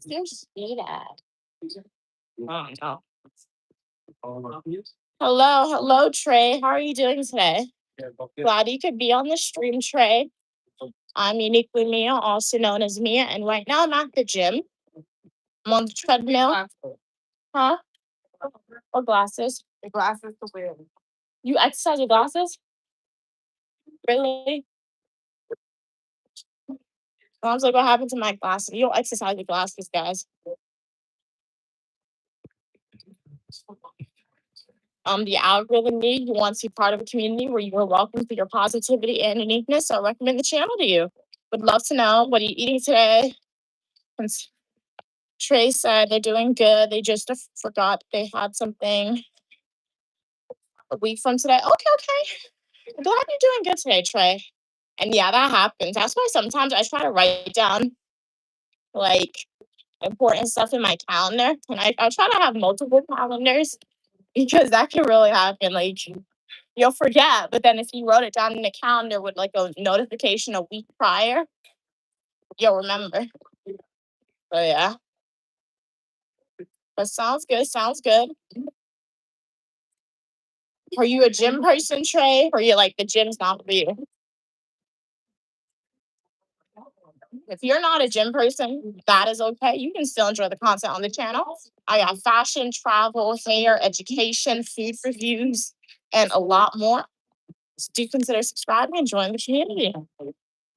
There's speed at. Oh, no. Hello, hello, Trey. How are you doing today? Glad you could be on the stream, Trey. I'm uniquely Mia, also known as Mia, and right now I'm at the gym. I'm on the treadmill. Huh? Or glasses? The glasses to wear. You exercise with glasses? Really? I was like, what happened to my glasses? You don't exercise with glasses, guys. The algorithm need you wants you part of a community where you are welcome for your positivity and uniqueness. So I recommend the channel to you. Would love to know what are you eating today. Since Trey said they're doing good. They just forgot they had something a week from today. Okay. I'm glad you're doing good today, Trey. And yeah, that happens. That's why sometimes I try to write down like important stuff in my calendar. And I'll try to have multiple calendars because that can really happen. Like you'll forget, but then if you wrote it down in a calendar with like a notification a week prior, you'll remember. So yeah. But sounds good. Sounds good. Are you a gym person, Trey? Or you like the gym's not for you? If you're not a gym person, that is okay. You can still enjoy the content on the channel. I got fashion, travel, hair, education, food reviews, and a lot more. So do consider subscribing and join the community.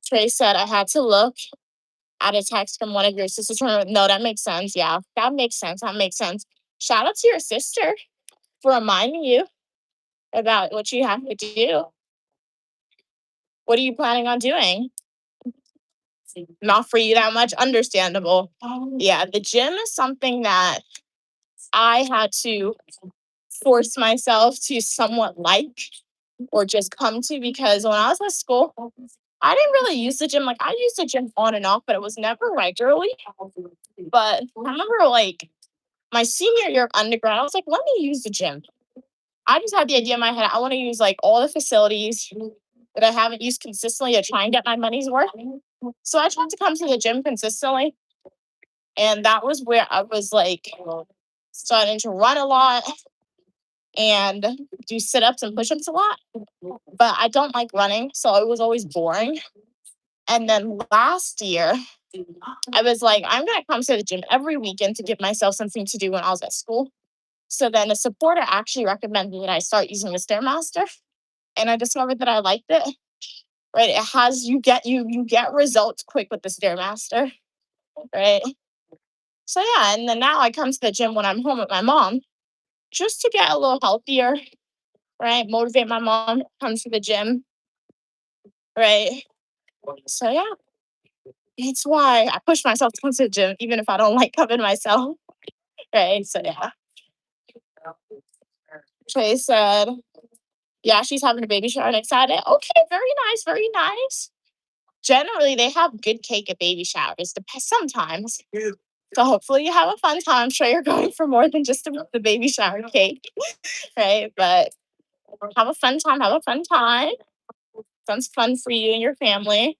Trey said I had to look at a text from one of your sisters. No, that makes sense. Yeah, that makes sense. That makes sense. Shout out to your sister for reminding you about what you have to do. What are you planning on doing? Not for you that much. Understandable. Yeah, the gym is something that I had to force myself to somewhat like or just come to because when I was at school, I didn't really use the gym. Like I used the gym on and off, but it was never regularly. But I remember like my senior year of undergrad, I was like, let me use the gym. I just had the idea in my head, I want to use like all the facilities that I haven't used consistently to try and get my money's worth. So I tried to come to the gym consistently. And that was where I was like starting to run a lot and do sit ups and push ups a lot. But I don't like running. So it was always boring. And then last year, I was like, I'm going to come to the gym every weekend to give myself something to do when I was at school. So then a supporter actually recommended that I start using the Stairmaster. And I discovered that I liked it. Right. It has you get results quick with the Stairmaster. Right. So yeah, and then now I come to the gym when I'm home with my mom just to get a little healthier, right? Motivate my mom, come to the gym, right? So yeah, it's why I push myself to come to the gym, even if I don't like coming myself, right? So yeah. Trey said, yeah, she's having a baby shower next Saturday. Okay, very nice, very nice. Generally, they have good cake at baby showers, sometimes. So hopefully you have a fun time. I'm sure you're going for more than just the baby shower cake, right? But have a fun time. Have a fun time. Sounds fun for you and your family.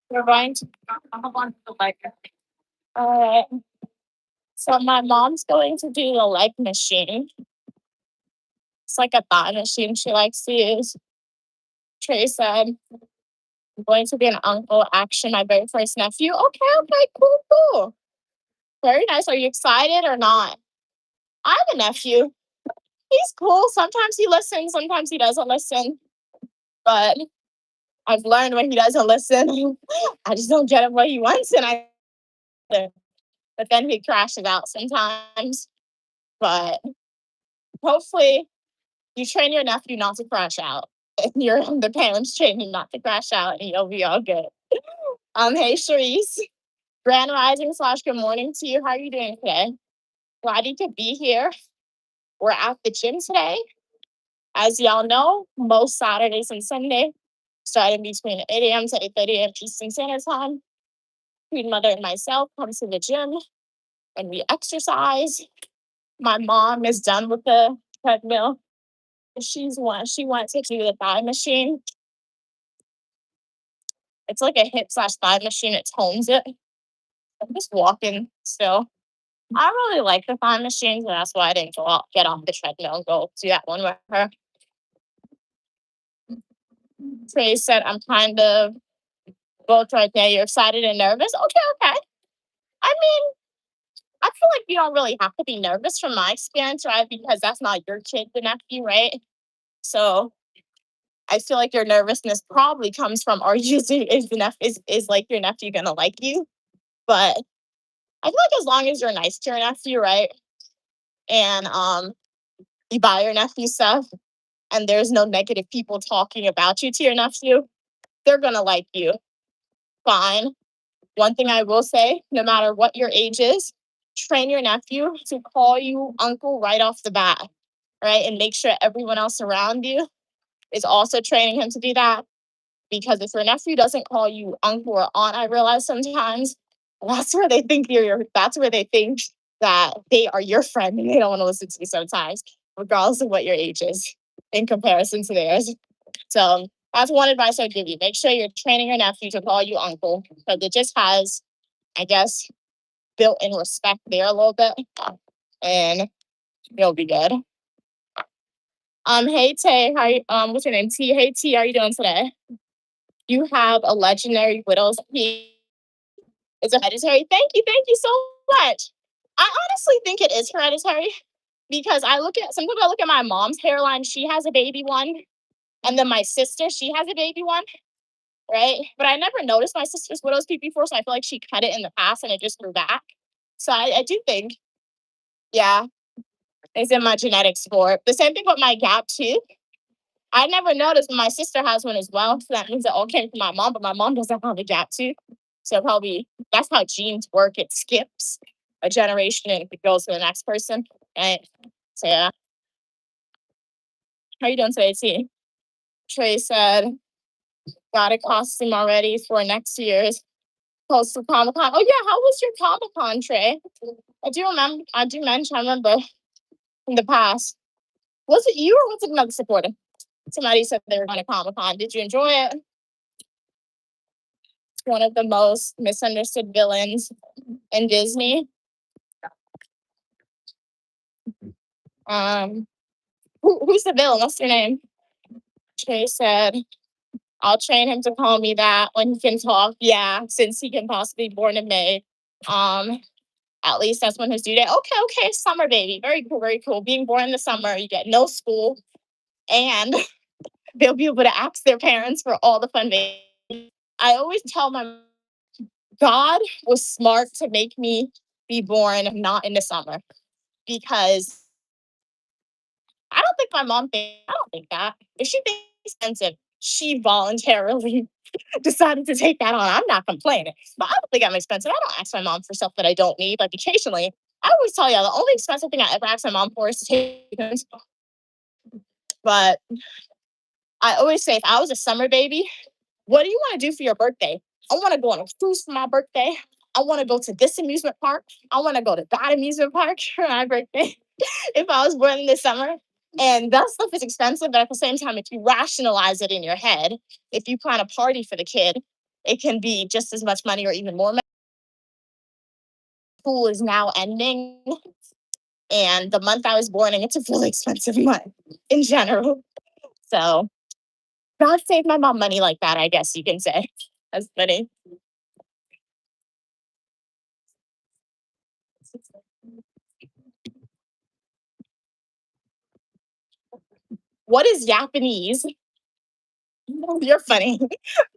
We're going to all right. So my mom's going to do the leg machine. It's like a thigh machine she likes to use. Trey said, I'm going to be an uncle, actually, my very first nephew. Okay, okay, cool, cool. Very nice. Are you excited or not? I have a nephew. He's cool. Sometimes he listens, sometimes he doesn't listen. But I've learned when he doesn't listen, I just don't get him what he wants, and I. But then he crashes out sometimes. But hopefully, you train your nephew not to crash out. And you're the parents train him not to crash out, and you'll be all good. Hey, Sharice. Grand rising slash good morning to you. How are you doing today? Glad you could be here. We're at the gym today. As y'all know, most Saturdays and Sunday, starting between 8 a.m. to 8:30 a.m. Eastern Standard Time, Queen Mother and myself come to the gym and we exercise. My mom is done with the treadmill. She wants to do the thigh machine. It's like a hip slash thigh machine. It tones it. I'm just walking still. I really like the thigh machine, so that's why I didn't go out, get off the treadmill and go do that one with her. Trey said, I'm kind of both right there. You're excited and nervous. Okay, okay. I mean, I feel like you don't really have to be nervous from my experience, right? Because that's not your kid, the nephew, right? So I feel like your nervousness probably comes from are you is like your nephew gonna like you? But I feel like as long as you're nice to your nephew, right? And you buy your nephew stuff and there's no negative people talking about you to your nephew, they're gonna like you. Fine. One thing I will say, no matter what your age is, train your nephew to call you uncle right off the bat, right? And make sure everyone else around you is also training him to do that. Because if your nephew doesn't call you uncle or aunt, I realize sometimes that's where they think that's where they think that they are your friend and they don't want to listen to you sometimes, regardless of what your age is in comparison to theirs. So that's one advice I'd give you. Make sure you're training your nephew to call you uncle because it just has, I guess, built in respect there a little bit. And you'll be good. Hey Tay, how you, what's your name? T. Hey T, how are you doing today? You have a legendary widow's peak. It's hereditary. Thank you so much. I honestly think it is hereditary because sometimes I look at my mom's hairline, she has a baby one, and then my sister, she has a baby one, right? But I never noticed my sister's widow's peak before, so I feel like she cut it in the past and it just grew back. So I do think, yeah, it's in my genetics for it. The same thing with my gap tooth. I never noticed, but my sister has one as well. So that means it all came from my mom, but my mom doesn't have a gap tooth. So probably that's how genes work. It skips a generation and it goes to the next person. Right. So yeah. How are you doing today, T? Trey said, got a costume already for next year's postal Comic Con. Oh yeah, how was your Comic Con, Trey? I remember in the past. Was it you or was it another supporter? Somebody said they were going to Comic Con. Did you enjoy it? One of the most misunderstood villains in Disney. Um, who's the villain? What's your name? Trey said, I'll train him to call me that when he can talk. Yeah, since he can possibly be born in May. Um, at least that's when his due date. Okay, okay, summer baby. Very cool, very cool. Being born in the summer, you get no school, and they'll be able to ask their parents for all the fun. I always tell my God was smart to make me be born not in the summer because I don't think that. If she thinks it's expensive, she voluntarily decided to take that on. I'm not complaining. But I don't think I'm expensive. I don't ask my mom for stuff that I don't need. Like occasionally, I always tell y'all the only expensive thing I ever ask my mom for is to take me. But I always say if I was a summer baby, what do you want to do for your birthday? I want to go on a cruise for my birthday. I want to go to this amusement park. I want to go to that amusement park for my birthday. If I was born in the summer. And that stuff is expensive, but at the same time, if you rationalize it in your head, if you plan a party for the kid, it can be just as much money or even more money. School is now ending, and the month I was born, and it's a really expensive month in general. So God saved my mom money like that, I guess you can say. That's funny. What is Japanese? You're funny.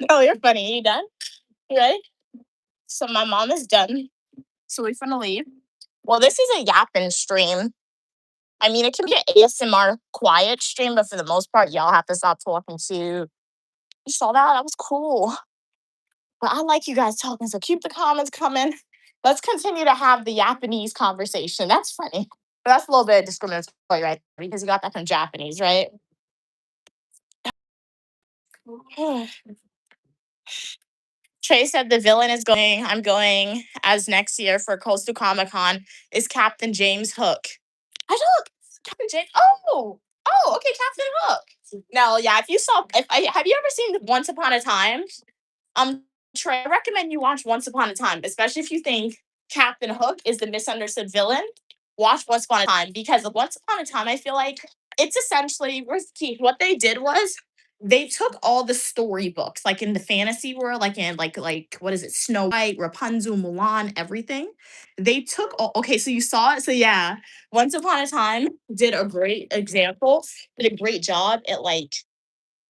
No, you're funny. You done? You ready? So my mom is done. So we're gonna leave. Well, this is a yapping stream. I mean, it can be an ASMR quiet stream, but for the most part, y'all have to stop talking too. You saw that? That was cool. But I like you guys talking, so keep the comments coming. Let's continue to have the Japanese conversation. That's funny. But that's a little bit discriminatory, right? Because you got that from Japanese, right? Trey said the villain is going. I'm going as next year for Coastal Comic Con is Captain James Hook. I don't Captain James. Okay, Captain Hook. No, yeah. If you saw, if I have you ever seen Once Upon a Time? Trey, I recommend you watch Once Upon a Time, especially if you think Captain Hook is the misunderstood villain. Watch Once Upon a Time because Once Upon a Time, I feel like it's essentially where's Keith. What they did was they took all the storybooks, like in the fantasy world, like in like what is it, Snow White, Rapunzel, Mulan, everything. They took all okay, so you saw it. So yeah, Once Upon a Time did a great example, did a great job at like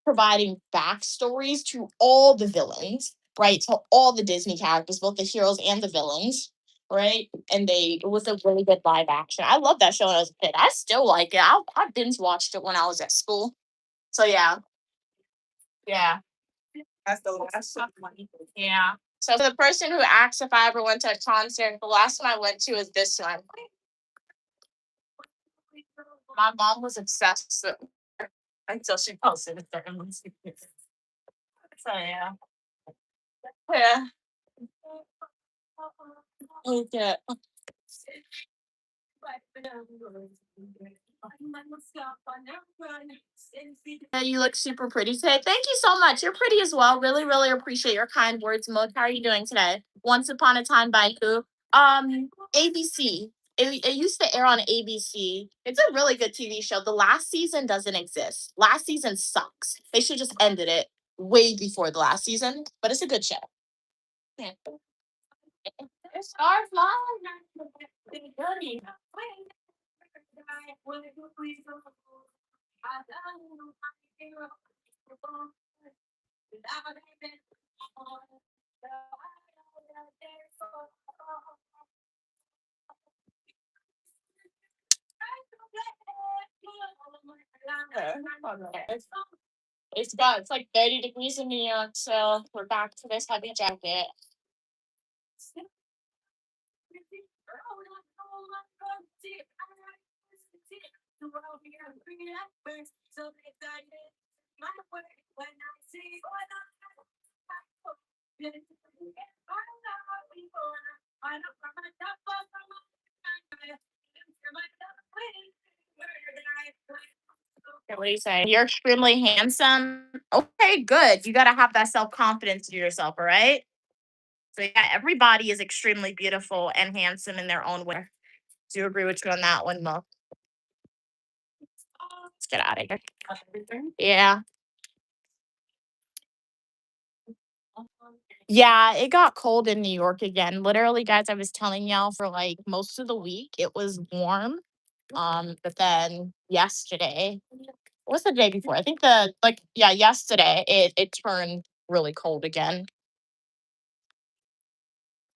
providing backstories to all the villains, right? To all the Disney characters, both the heroes and the villains, right? And they it was a really good live action. I love that show when I was a kid. I still like it. I binge watched it when I was at school. So yeah, yeah. That's the last one. Yeah. So for the person who asks if I ever went to a concert, the last one I went to is this one. My mom was obsessed with her until she posted a certain one. So yeah. Yeah. Okay. You look super pretty today. Thank you so much. You're pretty as well. Really, really appreciate your kind words, Mo. How are you doing today? Once Upon a Time by who? ABC. It used to air on ABC. It's a really good TV show. The last season doesn't exist. Last season sucks. They should just ended it way before the last season, but it's a good show. Yeah. Scarf mom. It's like 30 degrees in New York, so we're back to this heavy jacket. Okay, what do you say? You're extremely handsome. Okay, good. You got to have that self confidence to yourself, all right? So, yeah, everybody is extremely beautiful and handsome in their own way. Do you agree with you on that one, Mo? Let's get out of here. Yeah. Yeah, it got cold in New York again. Literally, guys, I was telling y'all for like most of the week it was warm. But then yesterday, what's the day before? I think yesterday it turned really cold again.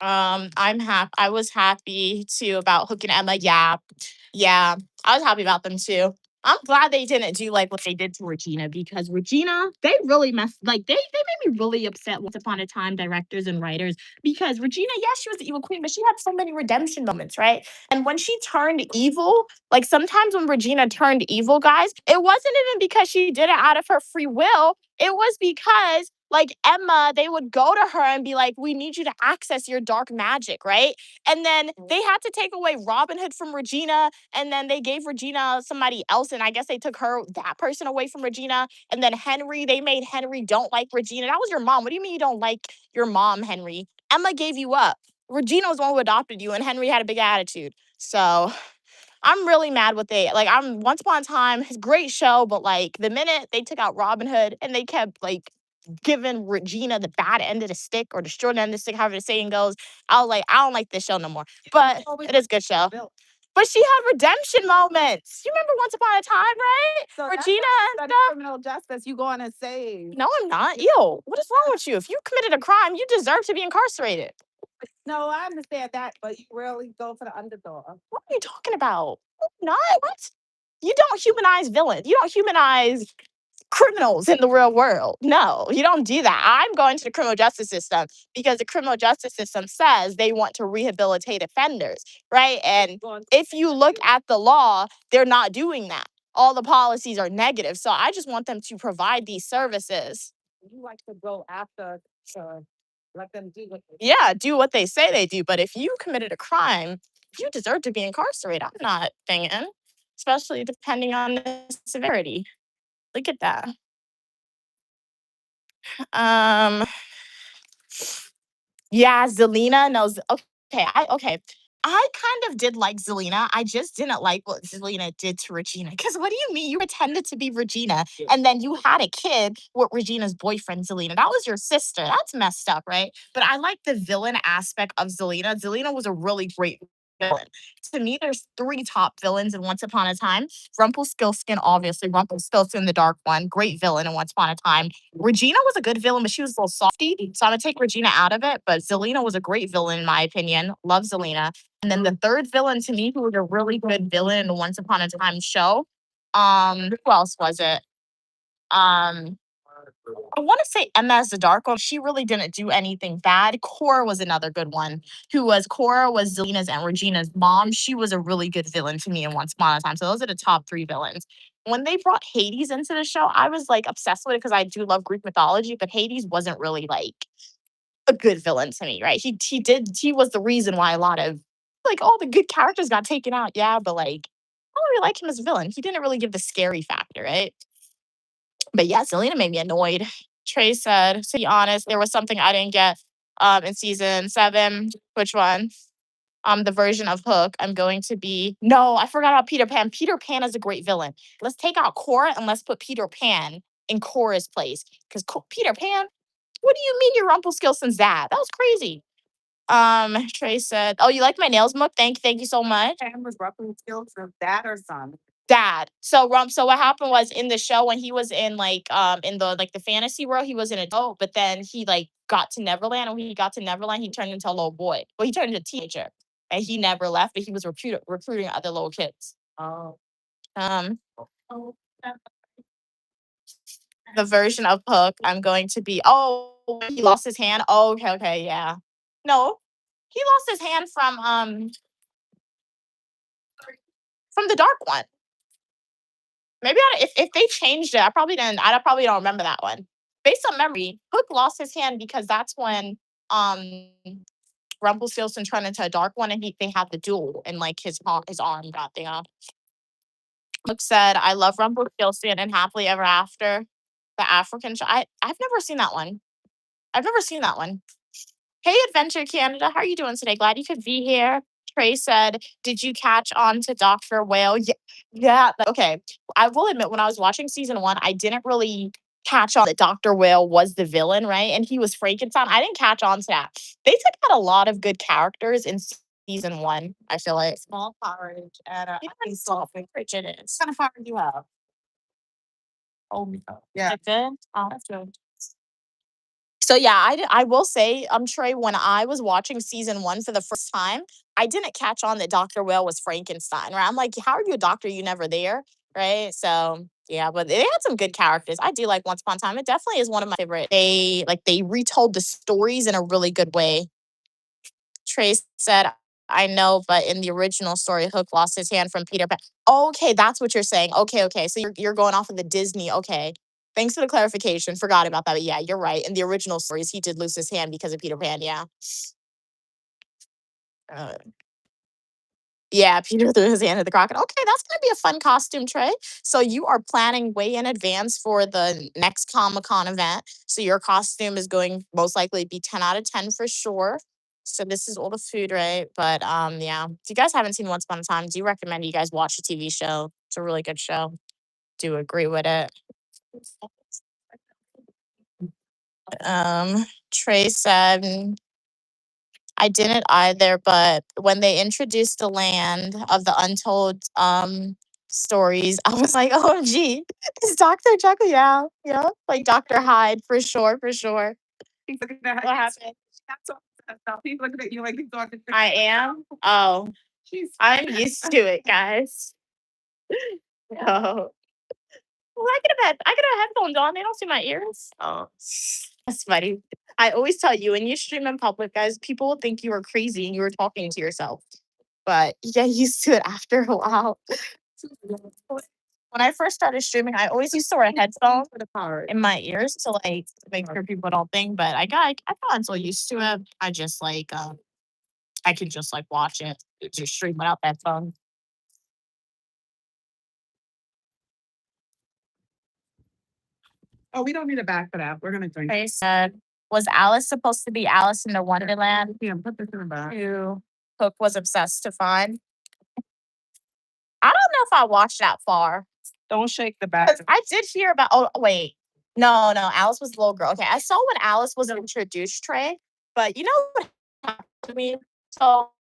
I was happy too about Hook and Emma. Yeah, yeah, I was happy about them too. I'm glad they didn't do like what they did to Regina because Regina, they really messed they made me really upset once upon a time directors and writers because Regina, yes, she was the evil queen, but she had so many redemption moments, right? And when she turned evil, like sometimes when Regina turned evil, guys, it wasn't even because she did it out of her free will. It was because like Emma, they would go to her and be like, "We need you to access your dark magic," right? And then they had to take away Robin Hood from Regina, and then they gave Regina somebody else, and I guess they took that person away from Regina. And then Henry, they made Henry don't like Regina. That was your mom. What do you mean you don't like your mom, Henry? Emma gave you up. Regina was the one who adopted you, and Henry had a big attitude. So I'm really mad what they like. I'm Once Upon a Time, it's a great show, but like the minute they took out Robin Hood and they kept like giving Regina the bad end of the stick or the short end of the stick, however the saying goes, I was like, I don't like this show no more. But it is a good show. But she had redemption moments. You remember Once Upon a Time, right? So Regina and study stuff. criminal justice. You going to save? No, I'm not. Ew. What is wrong with you? If you committed a crime, you deserve to be incarcerated. No, I understand that, but you really go for the underdog. What are you talking about? Not what? You don't humanize villains. You don't humanize criminals in the real world. No, you don't do that. I'm going to the criminal justice system because the criminal justice system says they want to rehabilitate offenders, right? And if you look at the law, they're not doing that. All the policies are negative. So I just want them to provide these services. You like to go after, let them do what they Yeah, do what they say they do. But if you committed a crime, you deserve to be incarcerated. I'm not thinking, especially depending on the severity. Look at that. Um, yeah, Zelina knows. Okay. I kind of did like Zelina. I just didn't like what Zelina did to Regina. Because what do you mean? You pretended to be Regina and then you had a kid with Regina's boyfriend, Zelina. That was your sister. That's messed up, right? But I like the villain aspect of Zelina. Zelina was a really great villain. To me, there's three top villains in Once Upon a Time. Rumpelstiltskin, obviously. Rumpelstiltskin, the dark one. Great villain in Once Upon a Time. Regina was a good villain, but she was a little softy. So I'm gonna take Regina out of it. But Zelina was a great villain in my opinion. Love Zelina. And then the third villain to me, who was a really good villain in the Once Upon a Time show. Who else was it? Um, I want to say Emma as the Dark One. She really didn't do anything bad. Cora was another good one. Cora was Zelina's and Regina's mom. She was a really good villain to me in Once Upon a Time. So those are the top three villains. When they brought Hades into the show, I was like obsessed with it because I do love Greek mythology, but Hades wasn't really like a good villain to me, right? He was the reason why a lot of like all the good characters got taken out. Yeah, but like I don't really like him as a villain. He didn't really give the scary factor, right? But yeah, Selena made me annoyed. Trey said, to be honest, there was something I didn't get in season 7. Which one? The version of Hook. I'm going to be no, I forgot about Peter Pan. Peter Pan is a great villain. Let's take out Cora and let's put Peter Pan in Cora's place. Because Peter Pan, what do you mean you're Rumpelstiltskin's dad? That was crazy. Trey said, "Oh, you like my nails, Mook? Thank you so much." Pam was Rumpelstiltskin's dad or son. Dad. So what happened was in the show when he was in in the fantasy world, he was an adult, but then he like got to Neverland. And when he got to Neverland, he turned into a little boy. Well, he turned into a teenager, and he never left. But he was recruiting other little kids. Oh. Um, Oh. the version of Hook, I'm going to be. Oh, when he lost his hand. Oh, okay, yeah. No, he lost his hand from the dark one. Maybe if they changed it, I probably didn't. I probably don't remember that one. Based on memory, Hook lost his hand because that's when Rumpelstiltskin turned into a dark one, and they had the duel, and like his arm got the. Hook said, "I love Rumpelstiltskin and Happily Ever After." The African show. I've never seen that one. I've never seen that one. Hey, Adventure Canada, how are you doing today? Glad you could be here. Trey said, "Did you catch on to Dr. Whale?" Yeah, yeah. Okay. I will admit, when I was watching season 1, I didn't really catch on that Dr. Whale was the villain, right? And he was Frankenstein. I didn't catch on to that. They took out a lot of good characters in season 1, I feel like. Small porridge and You know how soft and rich it is. what kind of porridge you have? Oh, yeah. Is it good? Oh, that's good. So yeah, I will say, Trey, when I was watching season 1 for the first time, I didn't catch on that Dr. Whale was Frankenstein, right? I'm like, how are you a doctor? You never there, right? So yeah, but they had some good characters. I do like Once Upon a Time. It definitely is one of my favorite. They retold the stories in a really good way. Trey said, I know, but in the original story, Hook lost his hand from Peter Pan. Okay, that's what you're saying. Okay. So you're going off of the Disney. Okay. Thanks for the clarification. Forgot about that. But yeah, you're right. In the original stories, he did lose his hand because of Peter Pan. Yeah. Uh, yeah, Peter threw his hand at the crocodile. Okay, that's gonna be a fun costume, Trey. So you are planning way in advance for the next Comic Con event. So your costume is going most likely be 10 out of 10 for sure. So this is all the food, right? But yeah. If you guys haven't seen Once Upon a Time, do you recommend you guys watch the TV show? It's a really good show. Do agree with it. Trey said I didn't either, but when they introduced the land of the untold stories, I was like, OMG, it's Dr. Jekyll. Yeah, yeah. Like Dr. Hyde for sure, for sure. He's looking at What happened? He's looking at you like he's talking. I am. Oh, I'm used to it, guys. No. Well, I could have headphones on. They don't see my ears. Oh, that's funny. I always tell you when you stream in public, guys, people will think you are crazy and you were talking to yourself. But you get used to it after a while. When I first started streaming, I always used to wear headphones in my ears to like make sure people don't think. But I got so used to it. I just like I could just like watch it, just stream without headphones. Oh, we don't need a bag for that. We're gonna drink. They said, was Alice supposed to be Alice in the Wonderland Yeah, put this in the bag. who Hook was obsessed to find? I don't know if I watched that far. Don't shake the bag. 'Cause I did hear about, oh, wait. No, no, Alice was the little girl. Okay, I saw when Alice was introduced, Trey, but you know what happened to me? So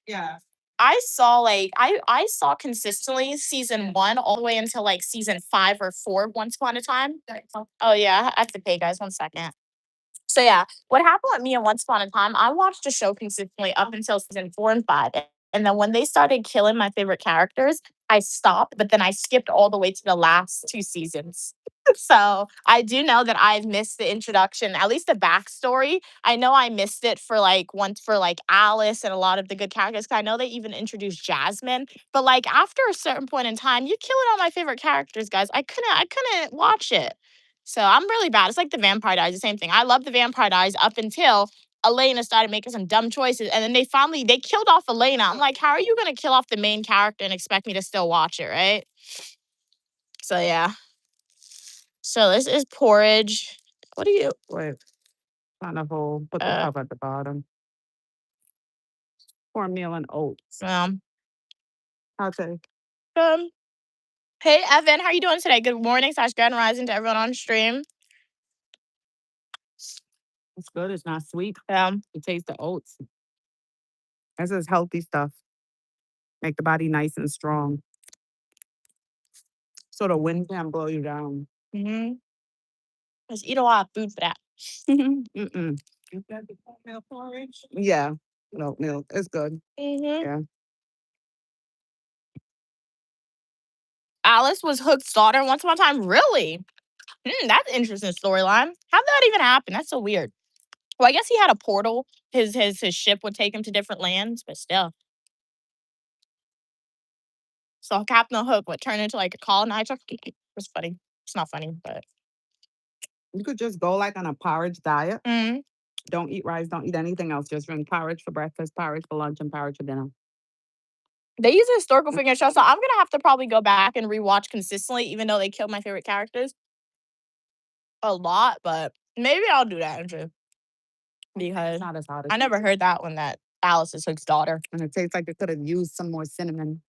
Yeah. I saw like I saw consistently season 1 all the way until like season 5 or 4 once upon a time. Oh yeah, I have to pay guys 1 second. So yeah, what happened with me and Once Upon a Time, I watched the show consistently up until season 4 and 5. And then when they started killing my favorite characters, I stopped, but then I skipped all the way to the last 2 seasons. So I do know that I've missed the introduction, at least the backstory. I know I missed it for like once for like Alice and a lot of the good characters. 'Cause I know they even introduced Jasmine. But like after a certain point in time, you're killing all my favorite characters, guys. I couldn't watch it. So I'm really bad. It's like the Vampire Diaries, the same thing. I love the Vampire Diaries up until Elena started making some dumb choices, and then they killed off Elena. I'm like, how are you gonna kill off the main character and expect me to still watch it, right? So yeah. So this is porridge. What do you? Wait, on a hole. Put the Uh, cup at the bottom. Cornmeal and oats. um, Okay. um. Hey Evan, how you doing today? Good morning slash grand rising to everyone on stream. It's good. It's not sweet. Um, You taste the oats. This is healthy stuff. Make the body nice and strong. So the wind can't blow you down. mm-hmm. Let's eat a lot of food for that. Mm-mm. You got the cornmeal porridge? Yeah. No, milk. It's good. Mm-hmm. Yeah. Alice was Hook's daughter once upon a time. Really? That's an interesting storyline. How'd that even happen? That's so weird. Well, I guess he had a portal. His ship would take him to different lands, but still. So Captain Hook would turn into like a colonizer. It's funny. It's not funny, but You could just go like on a porridge diet. mm, Don't eat rice. Don't eat anything else. Just drink porridge for breakfast, porridge for lunch, and porridge for dinner. they use a historical figure show. So I'm gonna have to probably go back and rewatch consistently, even though they killed my favorite characters a lot. But maybe I'll do that too, because It's not as hot as I never heard that one that Alice is Hook's daughter. and it tastes like it could have used some more cinnamon.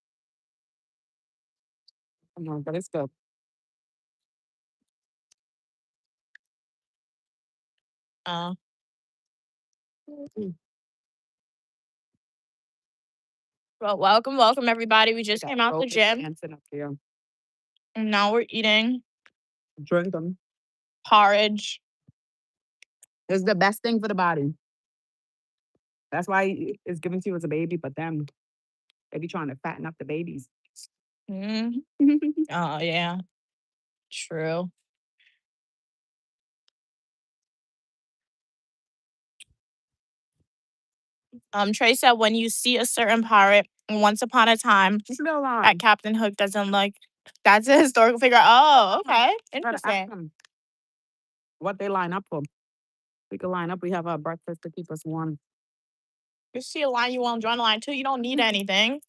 Come on, but it's good. Uh, Mm. well, welcome everybody. We just Got came out the roaches gym, dancing up here. and now we're eating Drink them. porridge. It's the best thing for the body. That's why it's given to you as a baby, but then they be trying to fatten up the babies. Mm. Oh yeah, true. Trey said when you see a certain pirate once upon a time It's still at on. Captain Hook doesn't look that's a historical figure. Oh, okay. Gotta ask Interesting. them what they line up for. We could line up. We have our breakfast to keep us warm. You see a line you want to join the line too. You don't need anything.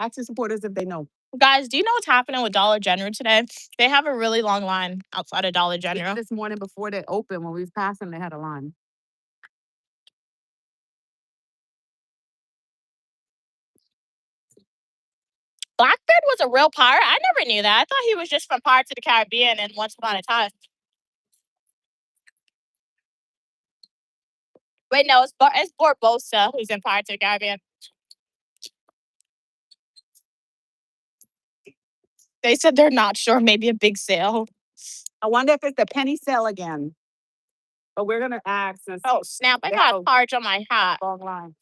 Ask your supporters if they know. Guys, do you know what's happening with Dollar General today? They have a really long line outside of Dollar Yeah, General. this morning before they opened, when we was passing, they had a line. Blackbeard was a real pirate? I never knew that. I thought he was just from Pirates of the Caribbean and Once Upon a Time. Wait, no, it's Barbossa who's in Pirates of the Caribbean. They said they're not sure. Maybe a big sale. I wonder if it's a penny sale again. But we're gonna ask. Oh snap! I got a charge on my hat. Long line.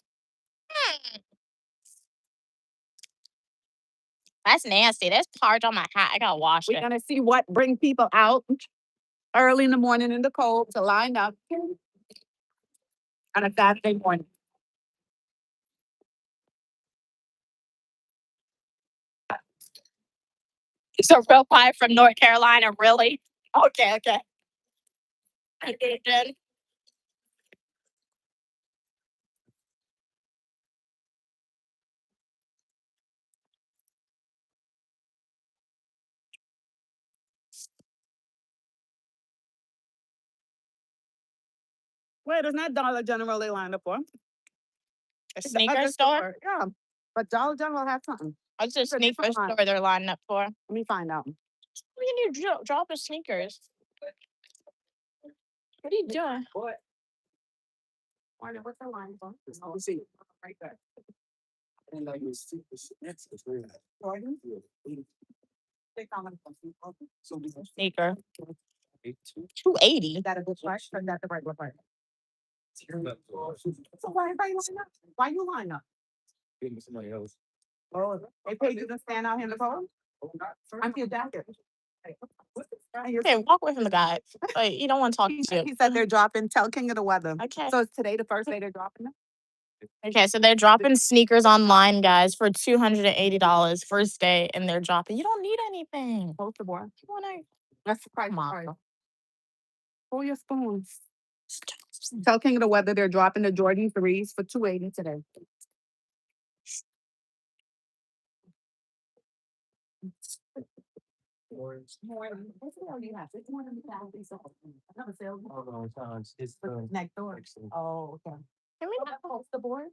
That's nasty. There's parge on my hat. I gotta wash We're it. gonna see what bring people out early in the morning in the cold to line up on a Saturday morning. It's a real pie from North Carolina, really? Okay, okay. Okay, then. Wait, it's not Dollar General they lined up for. A It's the sneaker other store? Yeah, but Dollar General has something. What's a It's a sneaker different line. store they're lining up for? Let me find out. What are you drop of sneakers? What are you doing? What? What's the line for? Let me see. Right there. And like you see, it's very nice. Pardon? Take how much? Sneaker. 280. Is that a good price or is that the regular price? So why everybody line up? Why you line up? Getting somebody else. Oh, they paid you to stand out here in the cold? I'm your jacket. Okay, walk away from the guy. Like, you don't want to talk to. He said they're dropping. Tell King of the Weather. Okay. So is today the first day they're dropping them? Okay, so they're dropping sneakers online, guys, for $280 first day, and they're dropping. You don't need anything. Post the board. You wanna That's the price. Mom. Pull your spoons. Tell King of the Weather they're dropping the Jordan 3s for $280 today. It's Next door. Oh, okay. Can we not post the board?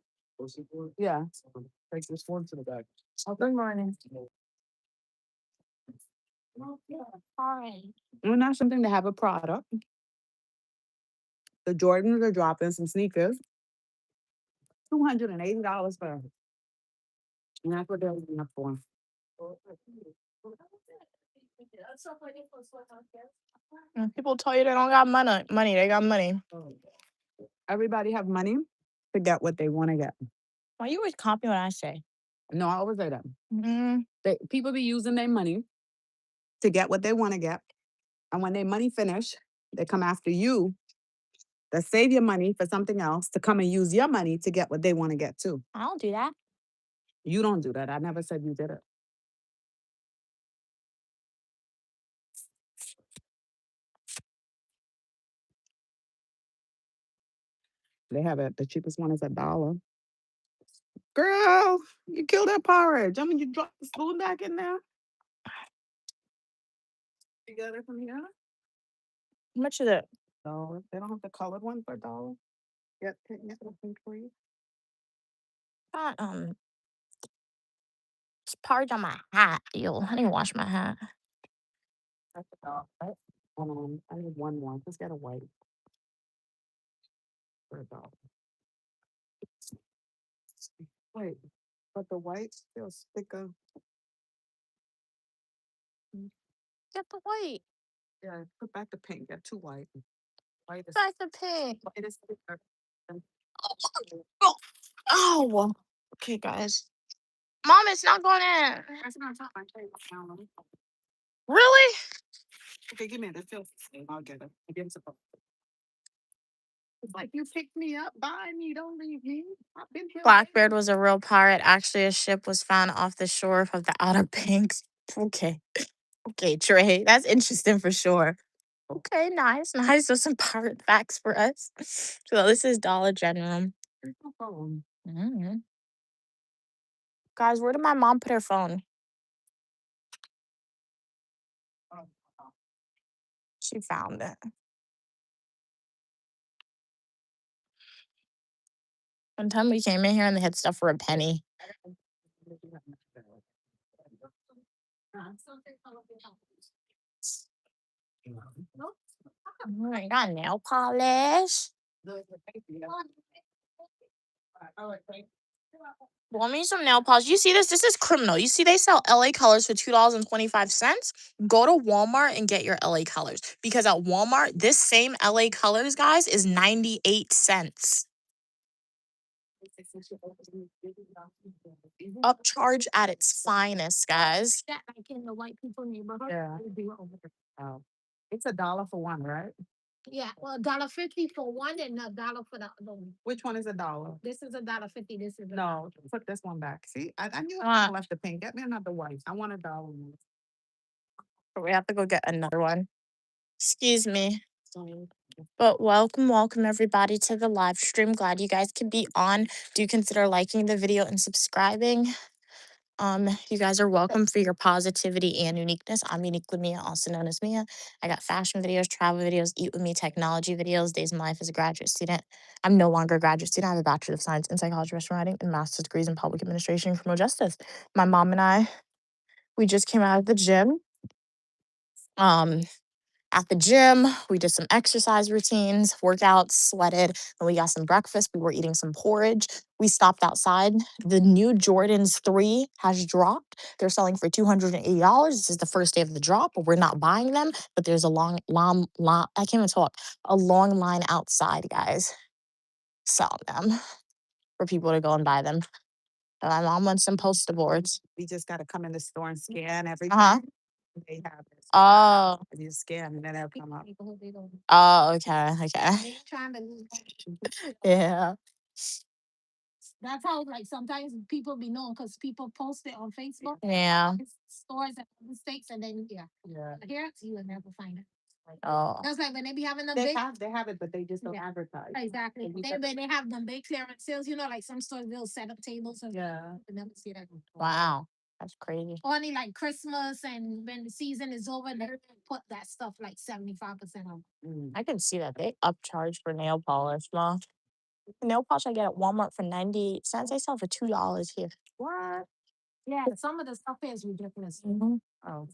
Yeah. Take this one to the back. Oh, good morning. Sorry. Well, not something to have a product. The Jordans are dropping some sneakers. $280 for them. And that's what they're looking up for. People tell you they don't got money. They got money. Everybody have money to get what they want to get. Why you always copy what I say? No, I always say that. Mm-hmm. People be using their money to get what they want to get. And when their money finish, they come after you to save your money for something else to come and use your money to get what they want to get too. I don't do that. You don't do that. I never said you did it. They have it. The cheapest one is $1. Girl, you killed that porridge. I mean, you dropped the spoon back in there. You got it from here? How much is it? No, they don't have the colored one for $1. Get something for you. Got it's parge on my hat. Ew, I didn't wash my hat. That's $1. Right? I need one more. Just get a white for $1. Wait, but the white feels thicker. Get the white. Yeah, put back the pink. Get two white. White is, Back the pink. it is thicker. Oh. Okay, guys. Mom, it's not going in. That's not top. I tell you what, now, let me- Really? Okay, give me it. It feels the same. I'll get it. Again, suppose. It's like you picked me up, buy me, don't leave me. I've been here. Blackbeard was a real pirate. Actually, a ship was found off the shore of the Outer Banks. Okay. Okay, Trey. That's interesting for sure. Okay, nice. Those some pirate facts for us. So this is Dollar General. There's no phone. Mhm. Guys, where did my mom put her phone? She found it. One time we came in here and they had stuff for a penny. I got nail polish. Want me some nail polish? You see this? This is criminal. You see they sell LA colors for $2.25. Go to Walmart and get your LA colors because at Walmart, this same LA colors, guys, is 98 cents. Upcharge at its finest, guys. Yeah. Oh. It's $1 for one, right? Yeah, well, $1.50 for one and $1 for the other one. Which one is $1? This is $1.50. This is No, put this one back. See, I knew Uh. I left the pink. Get me another white. I want $1. We have to go get another one. Excuse me. But welcome everybody to the live stream. Glad you guys could be on. Do consider liking the video and subscribing. You guys are welcome for your positivity and uniqueness. I'm uniquely Mia, also known as Mia. I got fashion videos, travel videos, eat with me, technology videos, days in my life as a graduate student. I'm no longer a graduate student. I have a Bachelor of Science in Psychology, Restaurant Writing, and Master's degrees in Public Administration and Criminal Justice. My mom and I, we just came out of the gym. At the gym, we did some exercise routines, workouts, sweated, and we got some breakfast. We were eating some porridge. We stopped outside. The new Jordans 3 has dropped. They're selling for $280. This is the first day of the drop, but we're not buying them. But there's a long I can't even talk. A long line outside, guys, selling them for people to go and buy them. And my mom wants some poster boards. We just got to come in the store and scan everything. Uh-huh. They have it. Oh. You scan and then it'll come up. Oh, okay. They trying to lose weight. Yeah. That's how like sometimes people be known because people post it on Facebook. Yeah. Stores and mistakes and then Yeah. here you will never find it. Oh. That's like when they be having a They big have it, but they just don't Yeah. advertise. exactly. So you They, got- when they have them big clearance sales, like some stores they'll set up tables and Yeah. you never see that. Wow. That's crazy. Only like Christmas and when the season is over, they put that stuff like 75% off. I can see that they upcharge for nail polish, ma. Nail polish I get at Walmart for 98 cents. They sell for $2 here. What? Yeah, some of the stuff is ridiculous. Oh.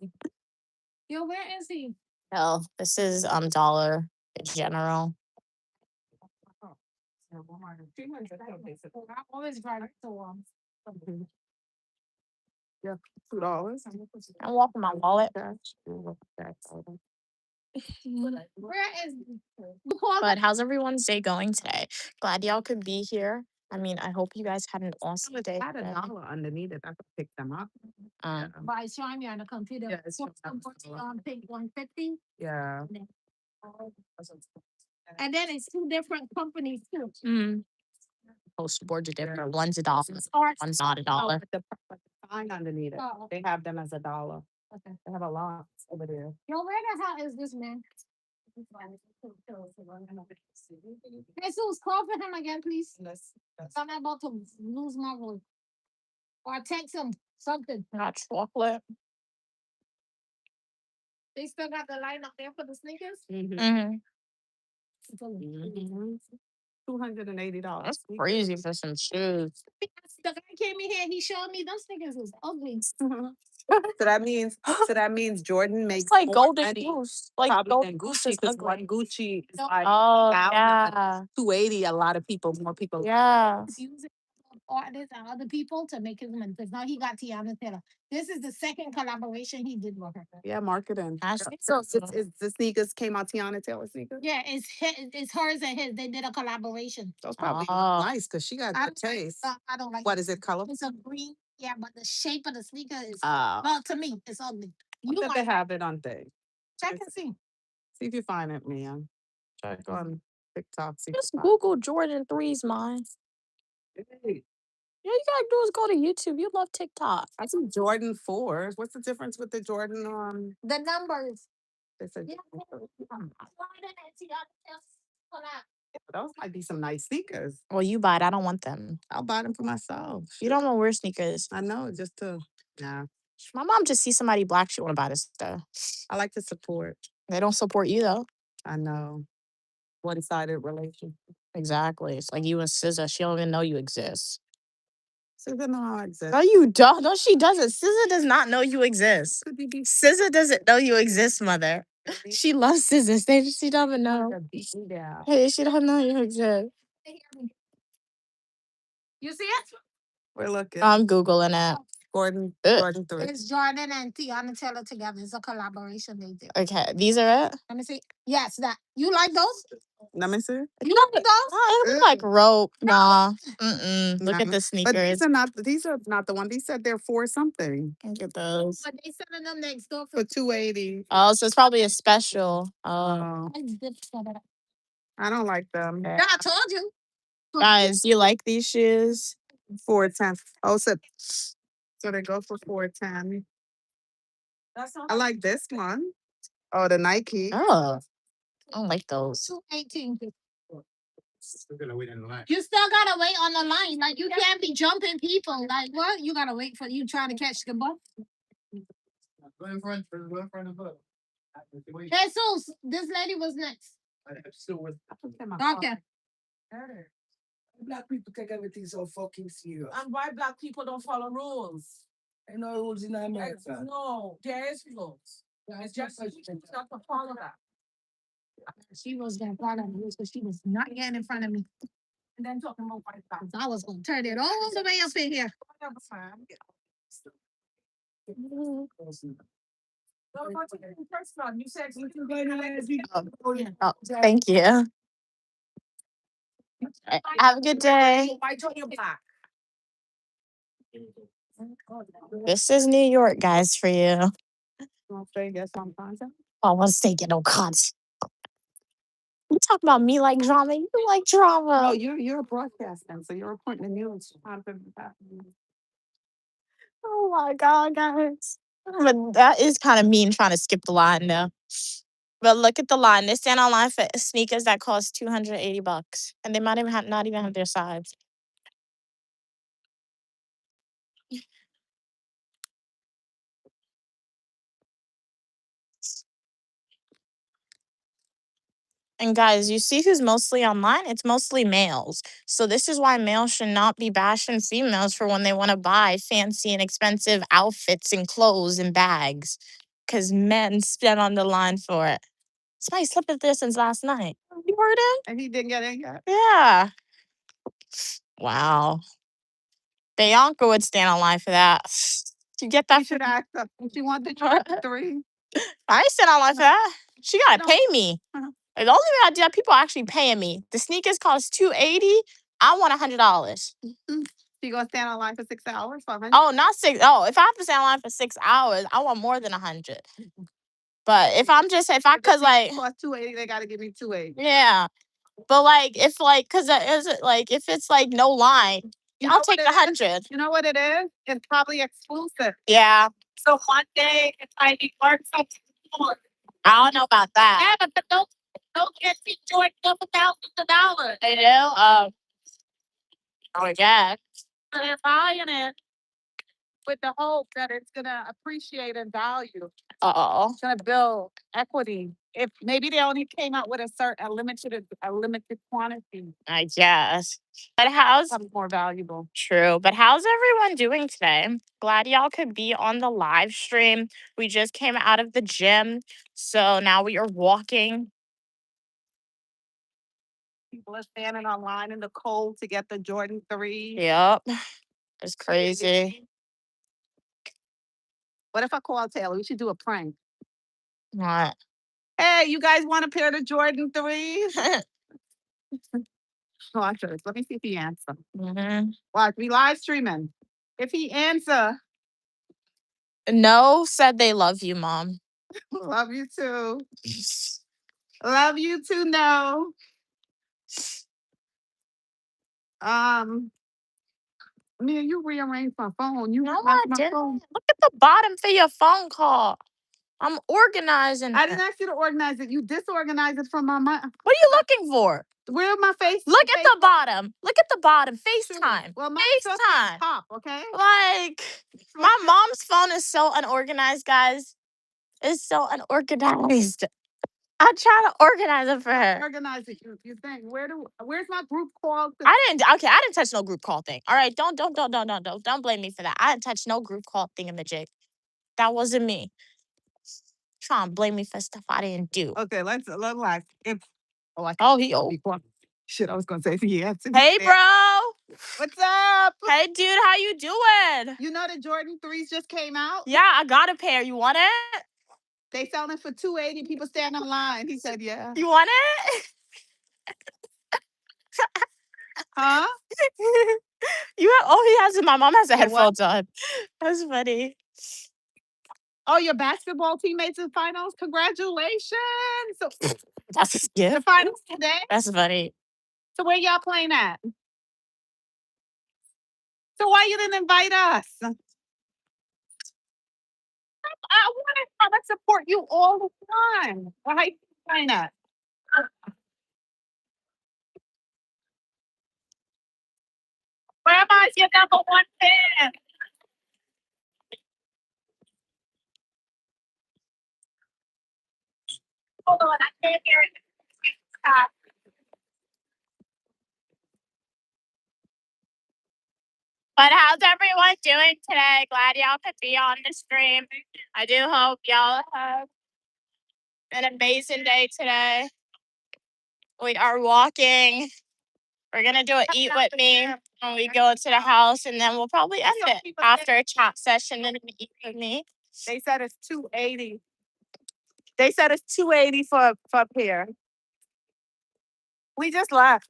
Yo, where is he? Hell, this is Dollar General. I always drive to Yeah, $2. I'm walking my wallet. Where is But how's everyone's day going today? Glad y'all could be here. I mean, I hope you guys had an awesome day. I had today. $1 underneath it. I could pick them up. by showing me on the computer? Yeah, it's showing up. Page 150. Yeah. And then it's two different companies too. Poster boards are different. One's $1, one's not $1. Oh, but the sign underneath it. Oh, They have them as $1. okay. They have a lot over there. Yo, where the hell is this man? Jesus, call for him again, please. I'm about to lose my voice. Or text him something. Not chocolate. They still got the line up there for the sneakers. Mm-hmm. $280. That's crazy for some shoes. The guy came in here. He showed me those sneakers was ugly. So that means Jordan makes It's like more Golden money Goose. Like probably Golden than Goose Gucci is because ugly. one Gucci is No. like Oh, 1,000, yeah. 280. A lot of more people. Yeah. He's using artists and other people to make his money because now he got Tiana Taylor. This is the second collaboration he did with her. Yeah, marketing. That's So it's the sneakers came out Tiana Taylor sneakers. Yeah, it's hers and his. They did a collaboration. Those probably Oh. nice because she got I good don't like- taste. I don't like What is it? Color? It's a green. Yeah, but the shape of the sneaker is Well, to me it's ugly. they might have it on thing. check and see. See if you find it, Mia. Check on TikTok. See if Just you find Google Jordan 3's, mine. it. Hey, All you gotta do is go to YouTube. You love TikTok. I see Jordan 4s. What's the difference with the Jordan? The numbers. They said Yeah. those might be some nice sneakers. Well, you buy it. I don't want them. I'll buy them for myself. You don't want to wear sneakers. I know, just to yeah. My mom just sees somebody black, she want to buy this stuff. I like to support. They don't support you though. I know. One-sided relationship. Exactly. It's like you and SZA. She don't even know you exist. SZA know I exist. No, you don't. No, she doesn't. SZA does not know you exist. Could you be SZA doesn't know you exist, mother. She loves SZA. She don't even know. beat me down? Hey, she don't know you exist. You see it? We're looking. I'm Googling it. Jordan Ugh. 3. It's Jordan and Tiana Taylor together. It's a collaboration they did. Okay, these are it? Let me see. Yes, that. You like those? Let me see. You like those? Oh, it looks like rope. Nah. Mm-mm. Look Nah, at the but sneakers. these are not the one. They said they're for something. Look at those. But they selling them next door For 280. Oh, so it's probably a special. Oh. Oh, I don't like them. Okay. Yeah, I told you. Guys, you like these shoes? 410. Oh, so they go for 410. I like this one. Oh, the Nike. Oh, I don't like those. 218. Still gonna wait in line. You still gotta wait on the line. Like you can't be jumping people. Like what? You gotta wait for you trying to catch the bus. Go in front of the. Jesus, this lady was next. I'm still with. Okay. Black people take everything so fucking serious. And why black people don't follow rules? Ain't no rules in America. No, there is rules. It's just you have to follow that. She was gonna follow me, so she was not getting in front of me. And then talking about white black. I was gonna turn it all the way up in here. You said you can Oh, thank you. Have a good day. white or you're black. This is New York, guys, for you. I want to stay get no cuts. You talk about me like drama. You like drama. Oh, you're a broadcaster, so you're reporting the news. Oh my god, guys. But that is kind of mean trying to skip the line though. But look at the line. They stand online for sneakers that cost $280. And they might even have not even have their size. And guys, you see who's mostly online? It's mostly males. So this is why males should not be bashing females for when they want to buy fancy and expensive outfits and clothes and bags. Because men spend on the line for it. Somebody slept up there since last night. You heard him? And he didn't get in yet. Yeah. Wow. Bianca would stand online for that. You get You that? should ask her. She wanted the 3. I ain't stand online for that. She gotta No. pay me. Uh-huh. The only way I do that, people are actually paying me. The sneakers cost $280. I want $100. She gonna stand on line for 6 hours? 500? Oh, not 6. Oh, if I have to stand online for 6 hours, I want more than 100. But if I cause like cost 280, they gotta give me 280. yeah. But like if like cause is it like if it's like no line, I'll take 100. You know what it is? It's probably exclusive. Yeah. So one day it might be worth something more. I don't know about that. Yeah, but don't get me Jordan up thousands of dollars. I know. Oh my god. They're buying it with the hope that it's gonna appreciate in value. Oh. It's gonna build equity. If maybe they only came out with a limited quantity, I guess. But how's becomes more valuable. true? But how's everyone doing today? Glad y'all could be on the live stream. We just came out of the gym, so now we are walking. People are standing online in the cold to get the Jordan 3. Yep, it's crazy. What if I call Taylor? We should do a prank. What? Hey, you guys want a pair of Jordan 3s? Watch this. Let me see if he answers. Mhm. Watch, we live streaming. If he answer, No said they love you, mom. love you too. Love you too, no. Mia, you rearranged my phone. You No, left I my didn't. phone. Look at the bottom for your phone call. I'm organizing. I didn't ask you to organize it. You disorganized it from my mind. What are you looking for? Where my face? Look at the bottom. Look at the bottom. FaceTime. Well, my stuff is FaceTime. top, okay? Like, my mom's phone is so unorganized, guys. It's so unorganized. I'm trying to organize it for her. Organize it. You think where's my group call? I didn't touch no group call thing. All right, don't blame me for that. I didn't touch no group call thingamajig. That wasn't me. Trying to blame me for stuff I didn't do. Okay, let's like if He shit. I was gonna say yes. Hey, bro. What's up? Hey, dude, how you doing? You know the Jordan 3s just came out? Yeah, I got a pair. You want it? They selling for $280. People stand in line. He said, yeah. You want it? Huh? He has it. My mom has the For what? headphones on. That's funny. Oh, your basketball teammates in finals? Congratulations. So That's his the gift. finals today? That's funny. So where y'all playing at? So why you didn't invite us? I want to come and support you all the time. Why you playing at? Grandma's your number one fan. Hold on, I can't hear it. But how's everyone doing today? Glad y'all could be on the stream. I do hope y'all have an amazing day today. We are walking. We're gonna do an eat with me when we go into the house, and then we'll probably end it after a chat session and an eat with me. They said it's $280. They said it's $280 for up here. We just left.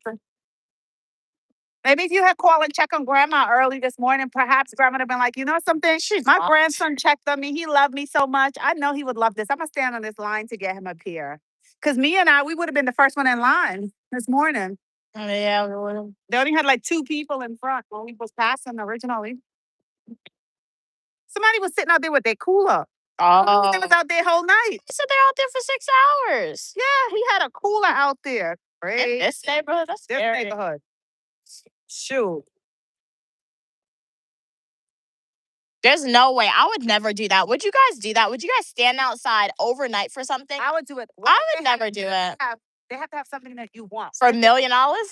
Maybe if you had called and checked on grandma early this morning, perhaps grandma would have been like, you know something? She's My not. grandson checked on me. He loved me so much. I know he would love this. I'm gonna stand on this line to get him up here. Cause me and we would have been the first one in line this morning. Yeah, we would've. They only had like 2 people in front when we was passing originally. Somebody was sitting out there with their cooler. They was out there whole night. So they're out there for 6 hours. Yeah, he had a cooler out there. In Great. this neighborhood, that's This scary. neighborhood. Shoot. There's no way. I would never do that. Would you guys do that? Would you guys stand outside overnight for something? I would do it. I would never do it. They have to have something that you want. For $1 million?